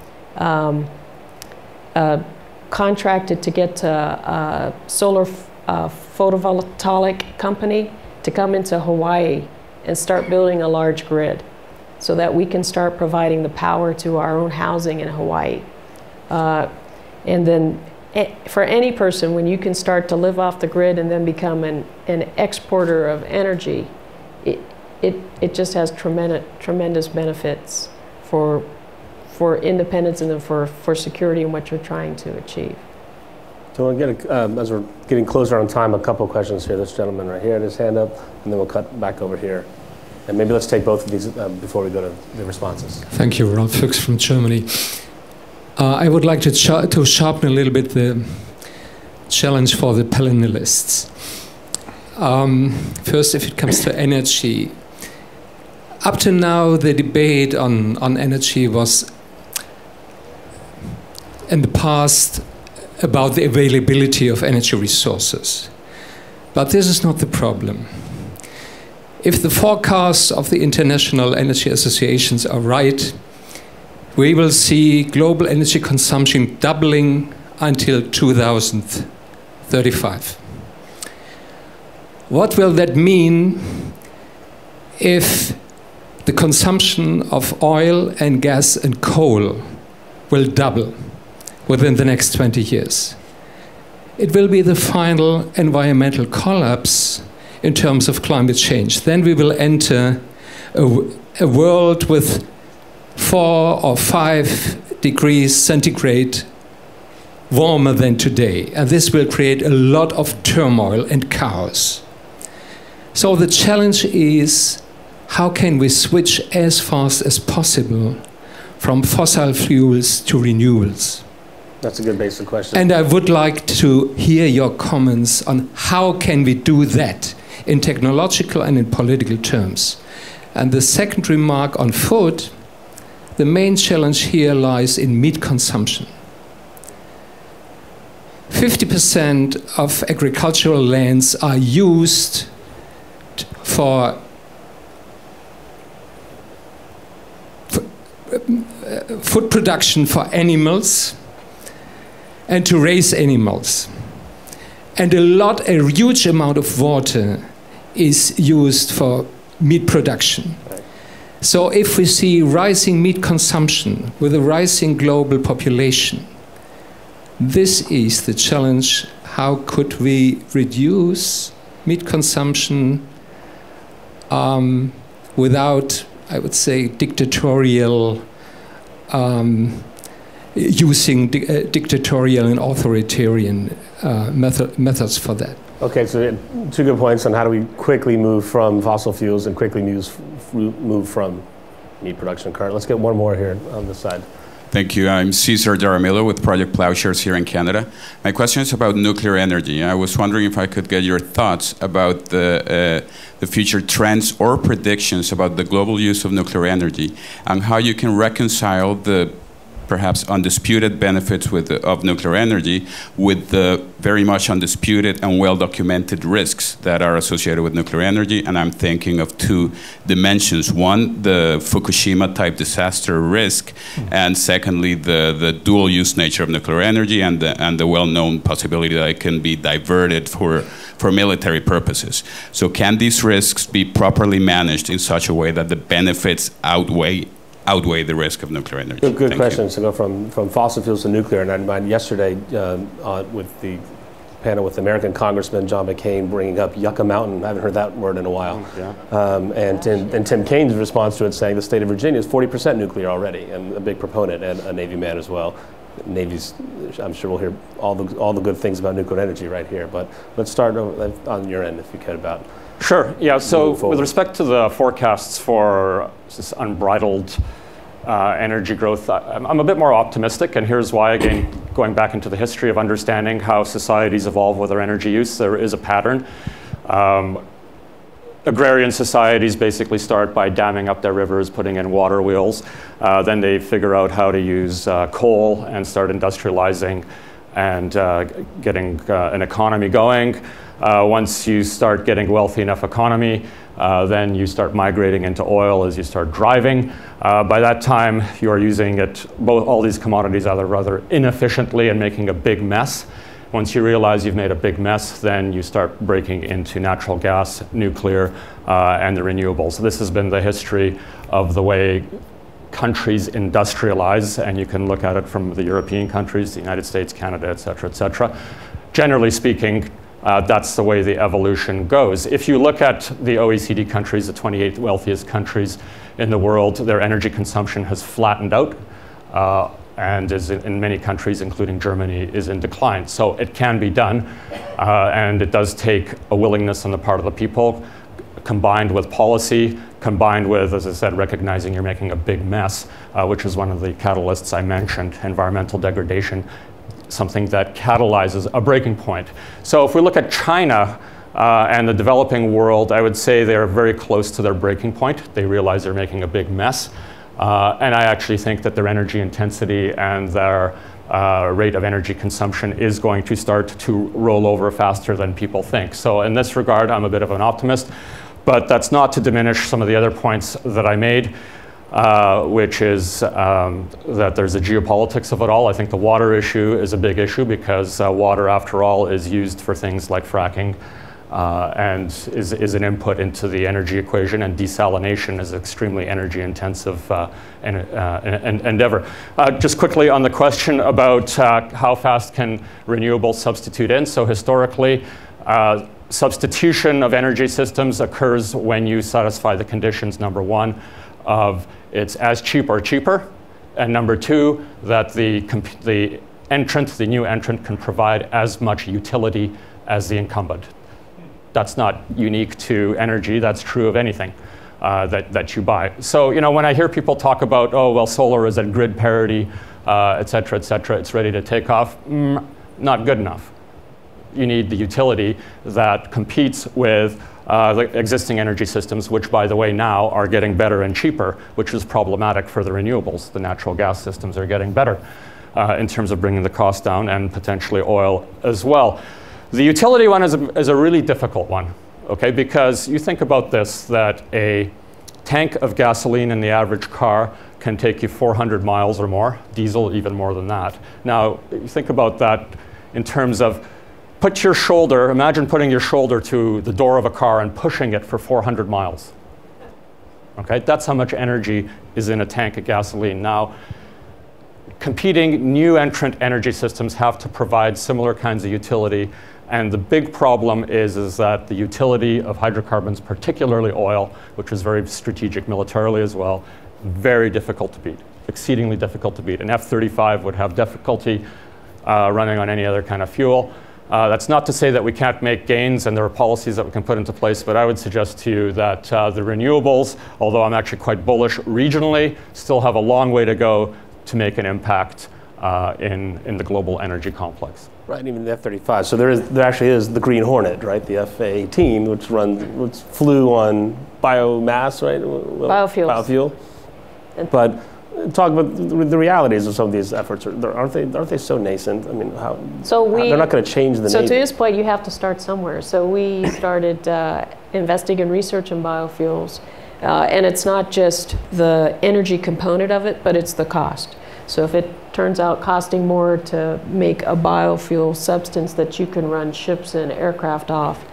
[SPEAKER 5] contracted to get to solar photovoltaic company to come into Hawaii and start building a large grid so that we can start providing the power to our own housing in Hawaii. And then for any person, when you can start to live off the grid and then become an exporter of energy, it just has tremendous benefits for independence and then for security and what you're trying to achieve.
[SPEAKER 1] So we'll get, as we're getting closer on time, a couple of questions here. This gentleman right here had his hand up, and then we'll cut back over here. And maybe let's take both of these before we go to the responses.
[SPEAKER 12] Thank you, Ralph Fuchs from Germany. I would like to sharpen a little bit the challenge for the panelists. First, if it comes to energy, up to now the debate on energy was in the past about the availability of energy resources. But this is not the problem. If the forecasts of the international energy associations are right, we will see global energy consumption doubling until 2035. What will that mean if the consumption of oil and gas and coal will double within the next 20 years? It will be the final environmental collapse in terms of climate change. Then we will enter a world with 4 or 5 degrees centigrade warmer than today. And this will create a lot of turmoil and chaos. So the challenge is, how can we switch as fast as possible from fossil fuels to renewables?
[SPEAKER 1] That's a good basic question.
[SPEAKER 12] And I would like to hear your comments on how can we do that in technological and in political terms. And the second remark on food, the main challenge here lies in meat consumption. 50% of agricultural lands are used for food production for animals and to raise animals. And a huge amount of water is used for meat production. So if we see rising meat consumption with a rising global population, this is the challenge. How could we reduce meat consumption without, I would say, dictatorial, using dictatorial and authoritarian methods for that?
[SPEAKER 1] Okay, so two good points on how do we quickly move from fossil fuels and quickly move from meat production current. Let's get one more here on this side.
[SPEAKER 13] Thank you. I'm Cesar Jaramillo with Project Plowshares here in Canada. My question is about nuclear energy. I was wondering if I could get your thoughts about the future trends or predictions about the global use of nuclear energy and how you can reconcile the perhaps undisputed benefits of nuclear energy with the very much undisputed and well-documented risks that are associated with nuclear energy. And I'm thinking of two dimensions. One, the Fukushima-type disaster risk, and secondly, the dual-use nature of nuclear energy and the well-known possibility that it can be diverted for military purposes. So can these risks be properly managed in such a way that the benefits outweigh the risk of nuclear energy?
[SPEAKER 1] Good questions to go from fossil fuels to nuclear. And I mind yesterday with the panel with American Congressman John McCain bringing up Yucca Mountain. I haven't heard that word in a while. And Tim Kaine's response to it saying the state of Virginia is 40% nuclear already, and a big proponent and a Navy man as well. Navy's, I'm sure we'll hear all the good things about nuclear energy right here. But let's start on your end, if you could, about.
[SPEAKER 7] Sure. Yeah. So with respect to the forecasts for this unbridled energy growth, I'm a bit more optimistic, and here's why. Again, going back into the history of understanding how societies evolve with their energy use, there is a pattern. Agrarian societies basically start by damming up their rivers, putting in water wheels. Then they figure out how to use coal and start industrializing and getting an economy going. Once you start getting a wealthy enough economy, then you start migrating into oil as you start driving. By that time, you are using all these commodities either rather inefficiently and making a big mess. Once you realize you've made a big mess, then you start breaking into natural gas, nuclear, and the renewables. This has been the history of the way countries industrialize, and you can look at it from the European countries, the United States, Canada, et cetera, et cetera. Generally speaking, that's the way the evolution goes. If you look at the OECD countries, the 28 wealthiest countries in the world, their energy consumption has flattened out and is in many countries, including Germany, is in decline. So it can be done, and it does take a willingness on the part of the people, combined with policy, combined with, as I said, recognizing you're making a big mess, which is one of the catalysts I mentioned, environmental degradation, something that catalyzes a breaking point. So if we look at China and the developing world, I would say they're very close to their breaking point. They realize they're making a big mess. And I actually think that their energy intensity and their rate of energy consumption is going to start to roll over faster than people think. So in this regard, I'm a bit of an optimist. But that's not to diminish some of the other points that I made, which is that there's a geopolitics of it all. I think the water issue is a big issue because water, after all, is used for things like fracking and is an input into the energy equation, and desalination is extremely energy intensive endeavor. Just quickly on the question about how fast can renewables substitute in. So historically, substitution of energy systems occurs when you satisfy the conditions, number one, of it's as cheap or cheaper, and number two, that the entrant, the new entrant, can provide as much utility as the incumbent. That's not unique to energy. That's true of anything that you buy. So, you know, when I hear people talk about, oh, well, solar is at grid parity, et cetera, it's ready to take off, not good enough. You need the utility that competes with the existing energy systems, which, by the way, now are getting better and cheaper, which is problematic for the renewables. The natural gas systems are getting better in terms of bringing the cost down, and potentially oil as well. The utility one is a really difficult one, okay? Because you think about this, that a tank of gasoline in the average car can take you 400 miles or more, diesel even more than that. Now, you think about that in terms of put your shoulder, imagine putting your shoulder to the door of a car and pushing it for 400 miles. Okay, that's how much energy is in a tank of gasoline. Now, competing new entrant energy systems have to provide similar kinds of utility, and the big problem is that the utility of hydrocarbons, particularly oil, which is very strategic militarily as well, very difficult to beat, exceedingly difficult to beat. An F-35 would have difficulty running on any other kind of fuel. That's not to say that we can't make gains, and there are policies that we can put into place, but I would suggest to you that the renewables, although I'm actually quite bullish regionally, still have a long way to go to make an impact in the global energy complex.
[SPEAKER 1] Right, even the F-35. So there actually is the Green Hornet, right? The F-18, which flew on biomass, right?
[SPEAKER 5] Biofuels.
[SPEAKER 1] Biofuel. But talk about the realities of some of these efforts. Aren't they so nascent? I mean, they're not going to change the
[SPEAKER 5] So
[SPEAKER 1] Navy.
[SPEAKER 5] To this point, you have to start somewhere. So we started investing in research in biofuels. And it's not just the energy component of it, but it's the cost. So if it turns out costing more to make a biofuel substance that you can run ships and aircraft off,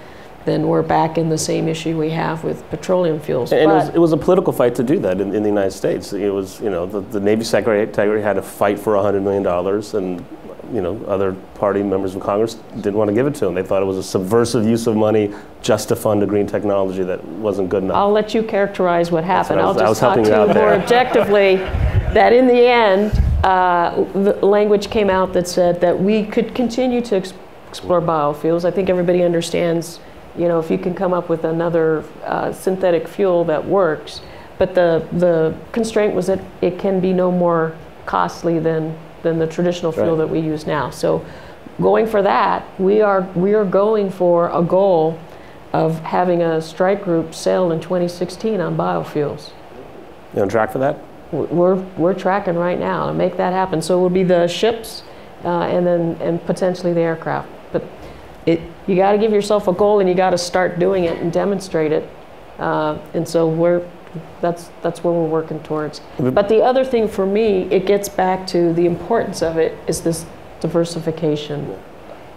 [SPEAKER 5] then we're back in the same issue we have with petroleum fuels.
[SPEAKER 1] And it was a political fight to do that in the United States. It was, you know, the Navy Secretary had to fight for $100 million, and you know, other party members of Congress didn't want to give it to them. They thought it was a subversive use of money just to fund a green technology that wasn't good enough.
[SPEAKER 5] I'll let you characterize what happened.
[SPEAKER 1] I'll
[SPEAKER 5] just talk to you more objectively that in the end, the language came out that said that we could continue to explore biofuels. I think everybody understands, you know, if you can come up with another synthetic fuel that works, but the constraint was that it can be no more costly than the traditional fuel that we use now. So going for that, we are going for a goal of having a strike group sail in 2016 on biofuels.
[SPEAKER 1] You on track for that?
[SPEAKER 5] We're tracking right now to make that happen. So it will be the ships and potentially the aircraft. But you got to give yourself a goal, and you got to start doing it and demonstrate it. And so that's where we're working towards. But the other thing for me, it gets back to the importance of it, is this diversification.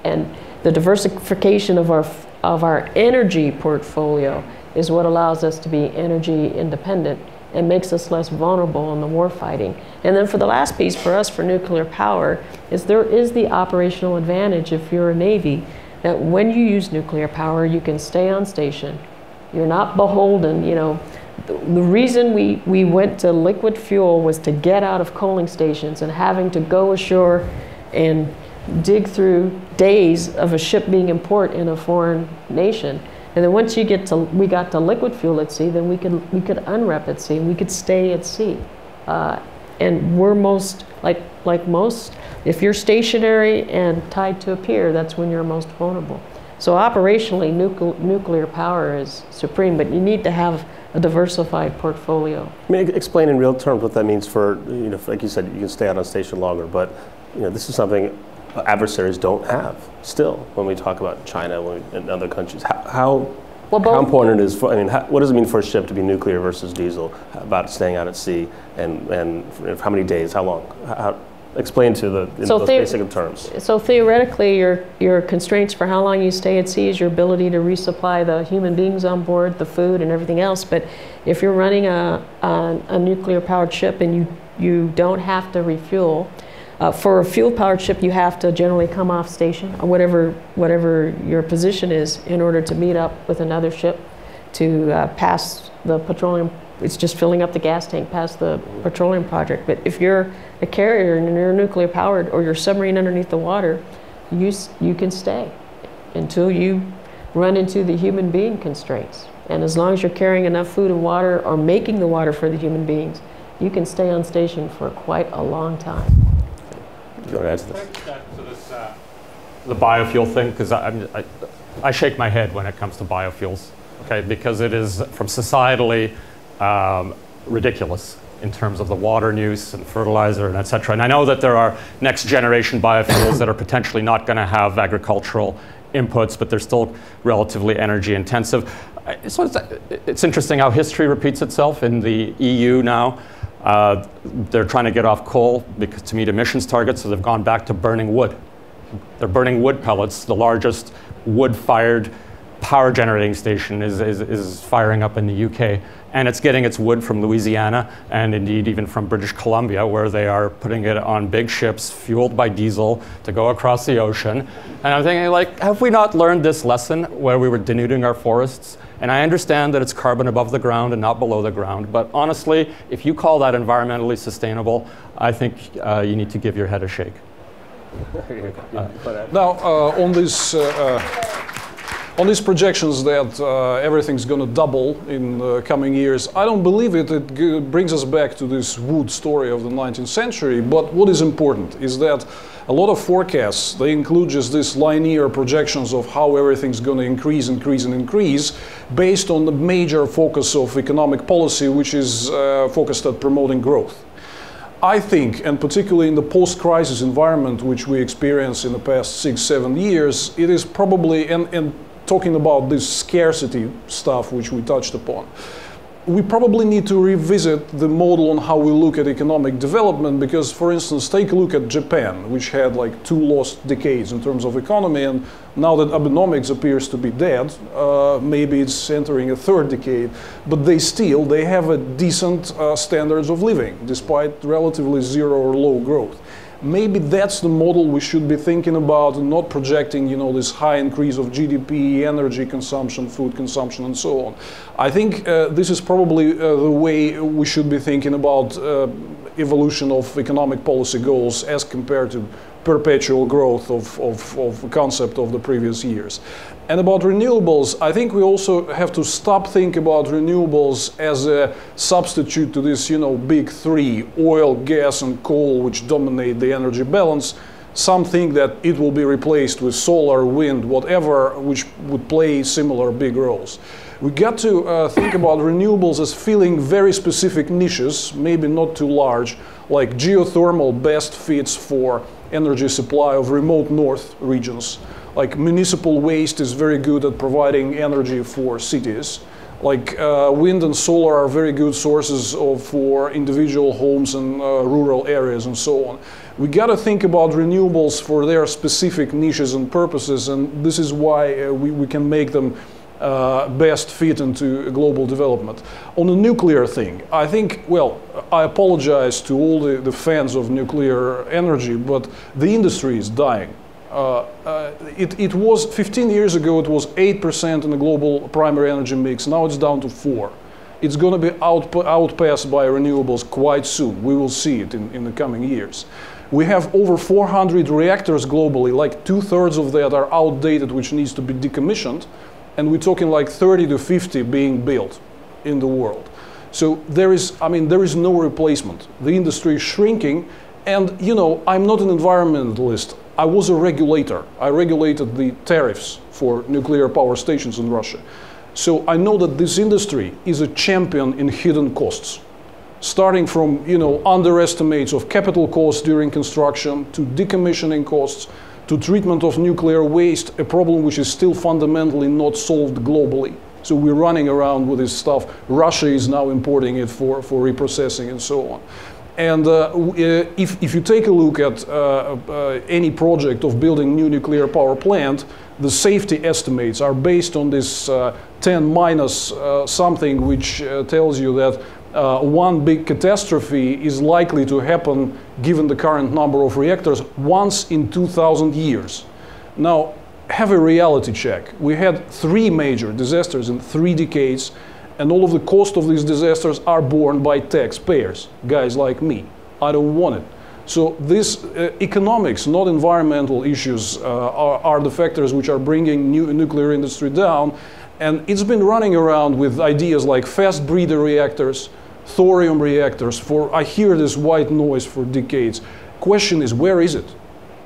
[SPEAKER 5] And the diversification of our energy portfolio is what allows us to be energy independent and makes us less vulnerable in the war fighting. And then for the last piece for us for nuclear power is there is the operational advantage if you're a Navy that when you use nuclear power, you can stay on station. You're not beholden, you know. The reason we went to liquid fuel was to get out of coaling stations and having to go ashore and dig through days of a ship being in port in a foreign nation. And then once we got to liquid fuel at sea, then we could unrep at sea, and we could stay at sea. And we're most, like most, if you're stationary and tied to a pier, that's when you're most vulnerable. So operationally, nuclear power is supreme, but you need to have a diversified portfolio.
[SPEAKER 1] I mean, explain in real terms what that means for, you know, like you said, you can stay out on station longer, but you know, this is something adversaries don't have still when we talk about China and other countries. How important it is for, I mean, what does it mean for a ship to be nuclear versus diesel, about staying out at sea, and how many days, how long? Explain to those basic terms.
[SPEAKER 5] So theoretically, your constraints for how long you stay at sea is your ability to resupply the human beings on board, the food and everything else. But if you're running a nuclear-powered ship and you don't have to refuel, for a fuel-powered ship, you have to generally come off station, or whatever your position is, in order to meet up with another ship to pass the petroleum it's just filling up the gas tank past the petroleum project. But if you're a carrier and you're nuclear powered or you're submarine underneath the water, you can stay until you run into the human being constraints. And as long as you're carrying enough food and water or making the water for the human beings, you can stay on station for quite a long time.
[SPEAKER 1] Do you want to add to this?
[SPEAKER 7] To this the biofuel thing, because I shake my head when it comes to biofuels, okay, because it is, from societally, ridiculous in terms of the water use and fertilizer and et cetera. And I know that there are next generation biofuels that are potentially not going to have agricultural inputs, but they're still relatively energy intensive. So it's interesting how history repeats itself in the EU now. They're trying to get off coal to meet emissions targets, so they've gone back to burning wood. They're burning wood pellets. The largest wood-fired power generating station is firing up in the UK, and it's getting its wood from Louisiana and indeed even from British Columbia, where they are putting it on big ships fueled by diesel to go across the ocean. And I'm thinking, like, have we not learned this lesson where we were denuding our forests? And I understand that it's carbon above the ground and not below the ground, but honestly, if you call that environmentally sustainable, I think you need to give your head a shake.
[SPEAKER 6] Now, on these projections that everything's going to double in the coming years, I don't believe it. It brings us back to this wood story of the 19th century. But what is important is that a lot of forecasts, they include just these linear projections of how everything's going to increase, increase, and increase, based on the major focus of economic policy, which is focused at promoting growth. I think, and particularly in the post-crisis environment which we experienced in the past 6-7 years, it is probably, and talking about this scarcity stuff which we touched upon, we probably need to revisit the model on how we look at economic development, because, for instance, take a look at Japan, which had like 2 lost decades in terms of economy, and now that Abenomics appears to be dead, maybe it's entering a 3rd decade, but they have a decent standards of living, despite relatively zero or low growth. Maybe that's the model we should be thinking about, and not projecting, this high increase of GDP, energy consumption, food consumption, and so on. I think this is probably the way we should be thinking about evolution of economic policy goals as compared to perpetual growth of the concept of the previous years. And about renewables, I think we also have to stop thinking about renewables as a substitute to this, big 3, oil, gas, and coal, which dominate the energy balance. Some think that it will be replaced with solar, wind, whatever, which would play similar big roles. We got to think about renewables as filling very specific niches, maybe not too large, like geothermal best fits for energy supply of remote north regions. Like municipal waste is very good at providing energy for cities. Like wind and solar are very good sources for individual homes and rural areas and so on. We got to think about renewables for their specific niches and purposes, and this is why we can make them best fit into global development. On the nuclear thing, I think, well, I apologize to all the fans of nuclear energy, but the industry is dying. It was 15 years ago, it was 8% in the global primary energy mix. Now it's down to 4%. It's going to be outpaced by renewables quite soon. We will see it in the coming years. We have over 400 reactors globally, like 2/3 of that are outdated, which needs to be decommissioned. And we're talking like 30 to 50 being built in the world. So there is no replacement. The industry is shrinking. And, I'm not an environmentalist. I was a regulator. I regulated the tariffs for nuclear power stations in Russia. So I know that this industry is a champion in hidden costs, starting from, underestimates of capital costs during construction, to decommissioning costs, to treatment of nuclear waste, a problem which is still fundamentally not solved globally. So we're running around with this stuff. Russia is now importing it for reprocessing and so on. And if you take a look at any project of building new nuclear power plant, the safety estimates are based on this 10 minus something, which tells you that one big catastrophe is likely to happen, given the current number of reactors, once in 2,000 years. Now, have a reality check. We had 3 major disasters in 3 decades, And all of the cost of these disasters are borne by taxpayers, guys like me. I don't want it. So this economics, not environmental issues, are the factors which are bringing nuclear industry down. And it's been running around with ideas like fast breeder reactors, thorium reactors. I hear this white noise for decades. Question is, where is it?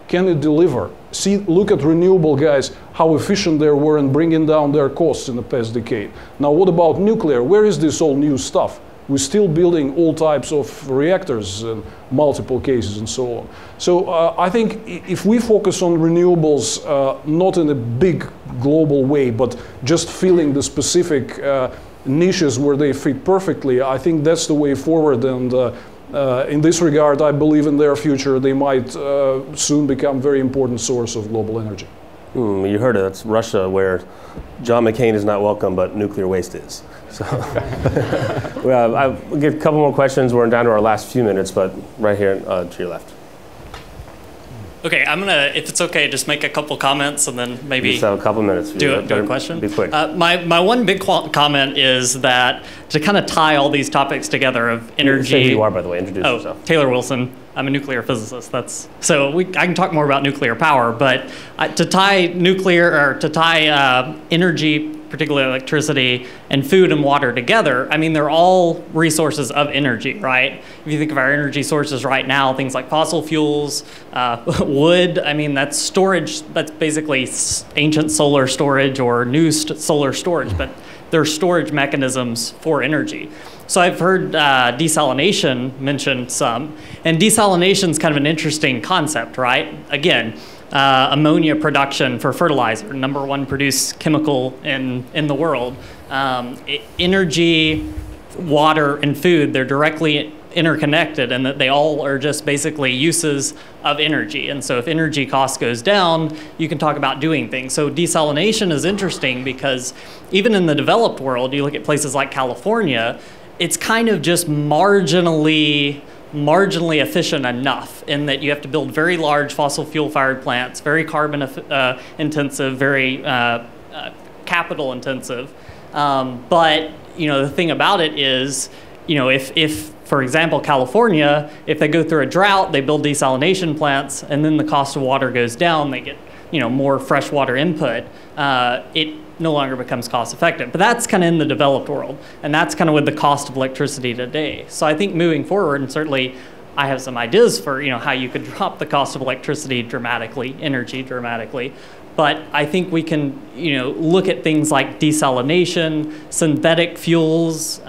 [SPEAKER 6] Can it deliver? Look at renewable guys, how efficient they were in bringing down their costs in the past decade. Now, what about nuclear? Where is this all new stuff? We're still building all types of reactors in multiple cases and so on. So I think if we focus on renewables, not in a big global way, but just filling the specific niches where they fit perfectly, I think that's the way forward. And in this regard, I believe in their future, they might soon become a very important source of global energy.
[SPEAKER 1] You heard it, it's Russia where John McCain is not welcome, but nuclear waste is. So I'll get a couple more questions. We're down to our last few minutes, but right here to your left.
[SPEAKER 14] Okay, I'm gonna, if it's okay, just make a couple comments and then maybe
[SPEAKER 1] just have a couple minutes.
[SPEAKER 14] Do a question.
[SPEAKER 1] Be quick.
[SPEAKER 14] My one big comment is that to kind of tie all these topics together of energy.
[SPEAKER 1] Say who you are, by the way. Introduce yourself.
[SPEAKER 14] Taylor Wilson. I'm a nuclear physicist. I can talk more about nuclear power, but to tie energy, particularly electricity, and food and water together, I mean, they're all resources of energy, right? If you think of our energy sources right now, things like fossil fuels, wood, I mean, that's storage, that's basically ancient solar storage or new solar storage, but they're storage mechanisms for energy. So I've heard desalination mentioned some, and desalination is kind of an interesting concept, right? Again, ammonia production for fertilizer, #1 produced chemical in the world. Energy, water, and food, they're directly interconnected, and that they all are just basically uses of energy. And so if energy cost goes down, you can talk about doing things. So desalination is interesting because even in the developed world, you look at places like California, it's kind of just marginally efficient enough in that you have to build very large fossil fuel fired plants, very carbon intensive, very capital intensive. But the thing about it is, if for example, California, if they go through a drought, they build desalination plants, and then the cost of water goes down, they get more freshwater input, it no longer becomes cost effective. But that's kind of in the developed world, and that's kind of with the cost of electricity today. So I think moving forward, and certainly I have some ideas for how you could drop the cost of electricity dramatically, energy dramatically. But I think we can look at things like desalination, synthetic fuels,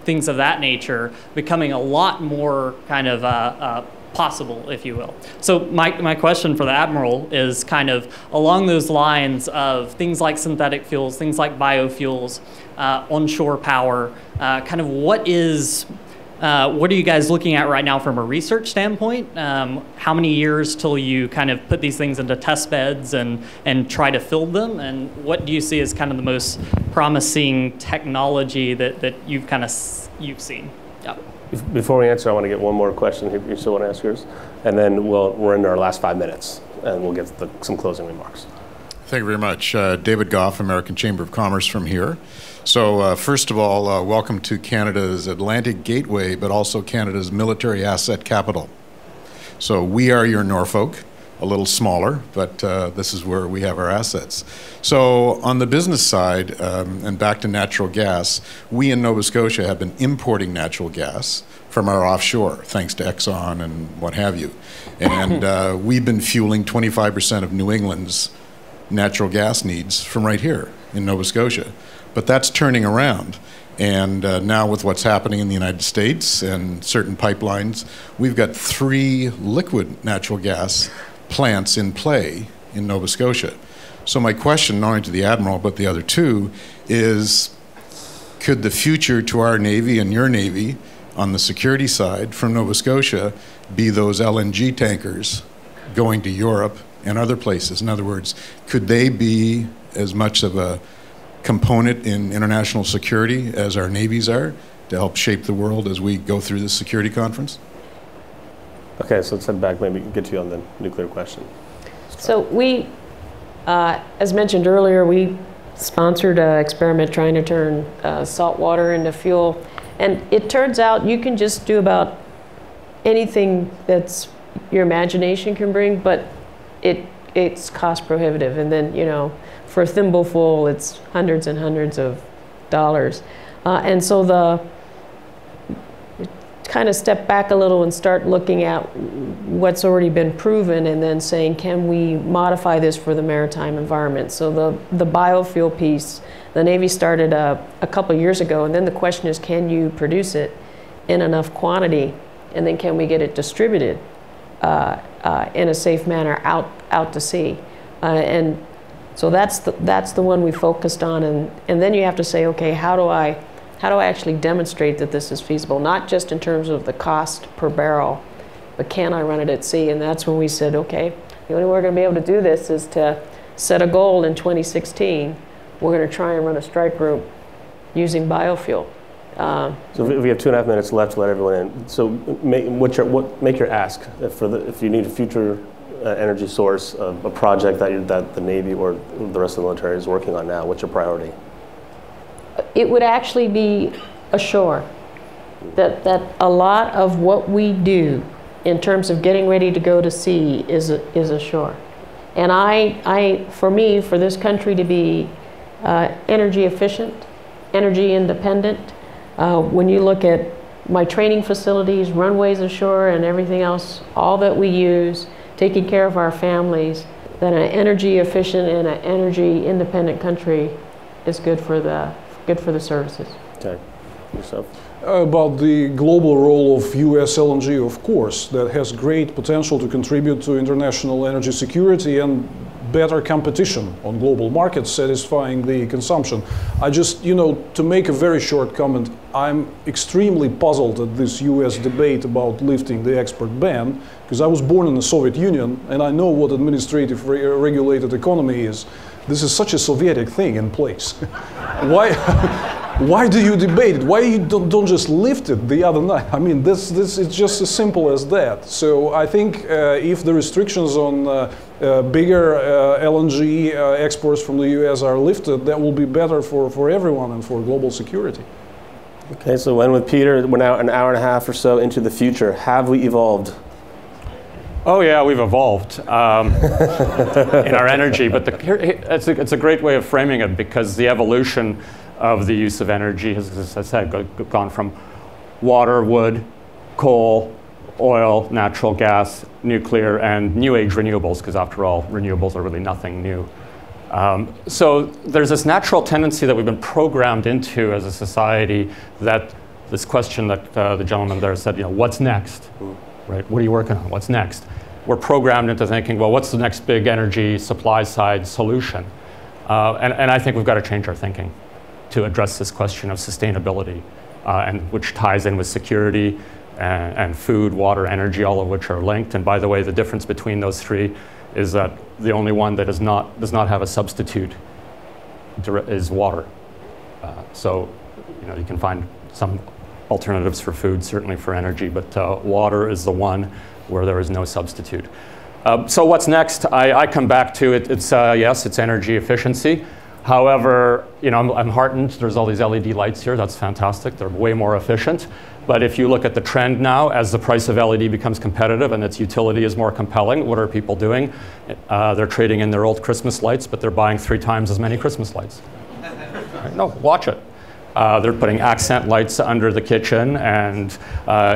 [SPEAKER 14] things of that nature, becoming a lot more kind of possible, if you will. So my question for the Admiral is kind of along those lines of things like synthetic fuels, things like biofuels, onshore power, kind of what are you guys looking at right now from a research standpoint? How many years till you kind of put these things into test beds and try to fill them? And what do you see as kind of the most promising technology that you've seen? Yeah.
[SPEAKER 1] Before we answer, I want to get one more question. You still want to ask yours? And then we're in our last 5 minutes, and we'll get some closing remarks.
[SPEAKER 15] Thank you very much. David Goff, American Chamber of Commerce from here. So first of all, welcome to Canada's Atlantic Gateway, but also Canada's military asset capital. So we are your Norfolk, a little smaller, but this is where we have our assets. So on the business side, and back to natural gas, we in Nova Scotia have been importing natural gas from our offshore, thanks to Exxon and what have you. And we've been fueling 25% of New England's natural gas needs from right here in Nova Scotia. But that's turning around. And now with what's happening in the United States and certain pipelines, we've got 3 liquid natural gas plants in play in Nova Scotia. So my question, not only to the Admiral, but the other two, is could the future to our Navy and your Navy on the security side from Nova Scotia be those LNG tankers going to Europe and other places? In other words, could they be as much of a component in international security as our navies are to help shape the world as we go through this security conference?
[SPEAKER 1] Okay, so let's head back, maybe get you on the nuclear question.
[SPEAKER 5] So we, as mentioned earlier, we sponsored an experiment trying to turn salt water into fuel. And it turns out you can just do about anything that's your imagination can bring, but it's cost prohibitive. And then, you know, for a thimbleful, it's hundreds and hundreds of dollars. And so kind of step back a little and start looking at what's already been proven and then saying, can we modify this for the maritime environment? So the biofuel piece, the Navy started a couple years ago, and then the question is, can you produce it in enough quantity, and then can we get it distributed in a safe manner out to sea? And so that's the one we focused on, and then you have to say, okay, how do I actually demonstrate that this is feasible? Not just in terms of the cost per barrel, but can I run it at sea? And that's when we said, okay, the only way we're going to be able to do this is to set a goal in 2016. We're going to try and run a strike group using biofuel.
[SPEAKER 1] So we have 2.5 minutes left to let everyone in. So make your ask if you need a future energy source of a project that the Navy or the rest of the military is working on now. What's your priority?
[SPEAKER 5] It would actually be ashore. That a lot of what we do in terms of getting ready to go to sea is ashore. And for this country to be energy efficient, energy independent, when you look at my training facilities, runways ashore, and everything else, all that we use, taking care of our families, that an energy efficient and an energy independent country is good for the services.
[SPEAKER 1] Okay. Yourself?
[SPEAKER 6] About the global role of US LNG, of course, that has great potential to contribute to international energy security and better competition on global markets, satisfying the consumption. I just, to make a very short comment, I'm extremely puzzled at this US debate about lifting the export ban, because I was born in the Soviet Union and I know what administrative regulated economy is. This is such a Sovietic thing in place. Why do you debate it? Why you don't just lift it the other night? I mean, this it's just as simple as that. So I think if the restrictions on bigger LNG exports from the US are lifted, that will be better for everyone and for global security.
[SPEAKER 1] Okay, so when with Peter, we're now an hour and a half or so into the future. Have we evolved?
[SPEAKER 7] Oh yeah, we've evolved in our energy, but it's a great way of framing it, because the evolution of the use of energy has, as I said, gone from water, wood, coal, oil, natural gas, nuclear, and new age renewables, because after all, renewables are really nothing new. So there's this natural tendency that we've been programmed into as a society, that this question that the gentleman there said, what's next? Right? What are you working on? What's next? We're programmed into thinking, well, what's the next big energy supply side solution? And I think we've got to change our thinking to address this question of sustainability, and which ties in with security and food, water, energy, all of which are linked. And by the way, the difference between those three is that the only one that does not have a substitute is water. So you can find some alternatives for food, certainly for energy, but water is the one where there is no substitute. So what's next? I come back to it. Yes, it's energy efficiency. However, I'm heartened. There's all these LED lights here. That's fantastic. They're way more efficient. But if you look at the trend now, as the price of LED becomes competitive and its utility is more compelling, what are people doing? They're trading in their old Christmas lights, but they're buying 3 times as many Christmas lights. No, watch it. They're putting accent lights under the kitchen and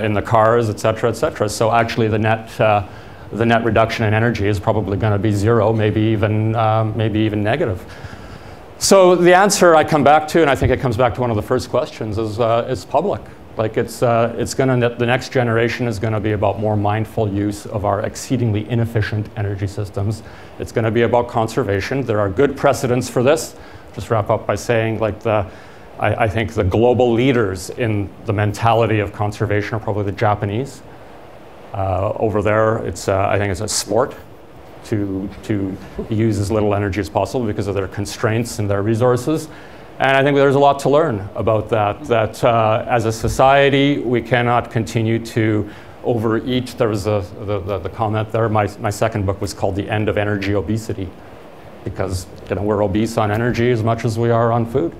[SPEAKER 7] in the cars, et cetera, et cetera. So actually the net reduction in energy is probably going to be 0, maybe even negative. So the answer I come back to, and I think it comes back to one of the first questions, is public. Like the next generation is going to be about more mindful use of our exceedingly inefficient energy systems. It's going to be about conservation. There are good precedents for this. Just wrap up by saying, I think the global leaders in the mentality of conservation are probably the Japanese. Over there, I think it's a sport to use as little energy as possible because of their constraints and their resources. And I think there's a lot to learn about that as a society, we cannot continue to overeat. There was the comment there. My second book was called The End of Energy Obesity. because we're obese on energy as much as we are on food.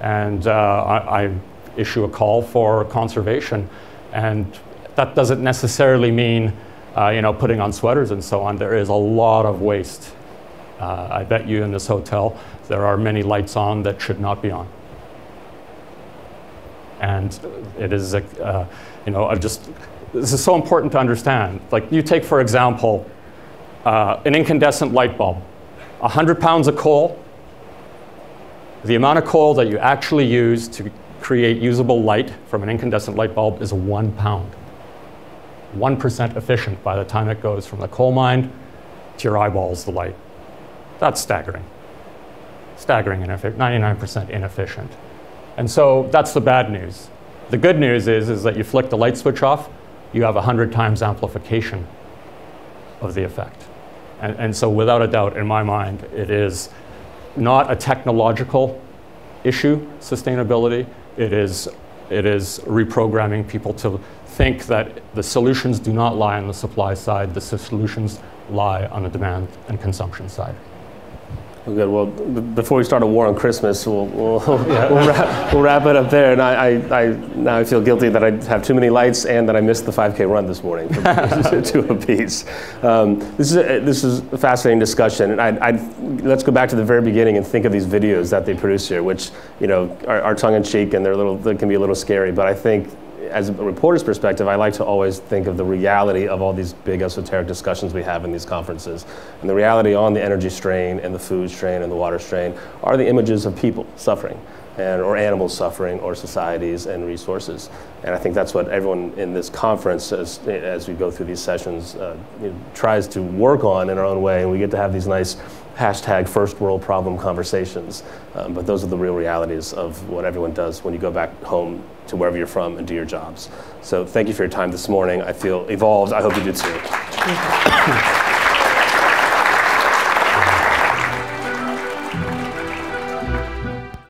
[SPEAKER 7] And I issue a call for conservation. And that doesn't necessarily mean putting on sweaters and so on. There is a lot of waste. I bet you in this hotel there are many lights on that should not be on. And it is, this is so important to understand. Like you take, for example, an incandescent light bulb. 100 pounds of coal, the amount of coal that you actually use to create usable light from an incandescent light bulb is 1 pound. 1% efficient by the time it goes from the coal mine to your eyeballs, the light. That's staggering. Staggering, 99% inefficient. And so that's the bad news. The good news is that you flick the light switch off, you have 100 times amplification of the effect. And so without a doubt, in my mind, it is not a technological issue, sustainability. It is reprogramming people to think that the solutions do not lie on the supply side, the solutions lie on the demand and consumption side.
[SPEAKER 1] Well, good. Well, before we start a war on Christmas, we'll wrap it up there. And now I feel guilty that I have too many lights and that I missed the 5K run this morning for 2 apiece. This is a fascinating discussion. And let's go back to the very beginning and think of these videos that they produce here, which are tongue-in-cheek and they can be a little scary. But I think, as a reporter's perspective, I like to always think of the reality of all these big esoteric discussions we have in these conferences. And the reality on the energy strain and the food strain and the water strain are the images of people suffering, or animals suffering, or societies and resources. And I think that's what everyone in this conference, as we go through these sessions, tries to work on in our own way. And we get to have these nice hashtag first world problem conversations. But those are the real realities of what everyone does when you go back home to wherever you're from and do your jobs. So thank you for your time this morning. I feel evolved. I hope you do too.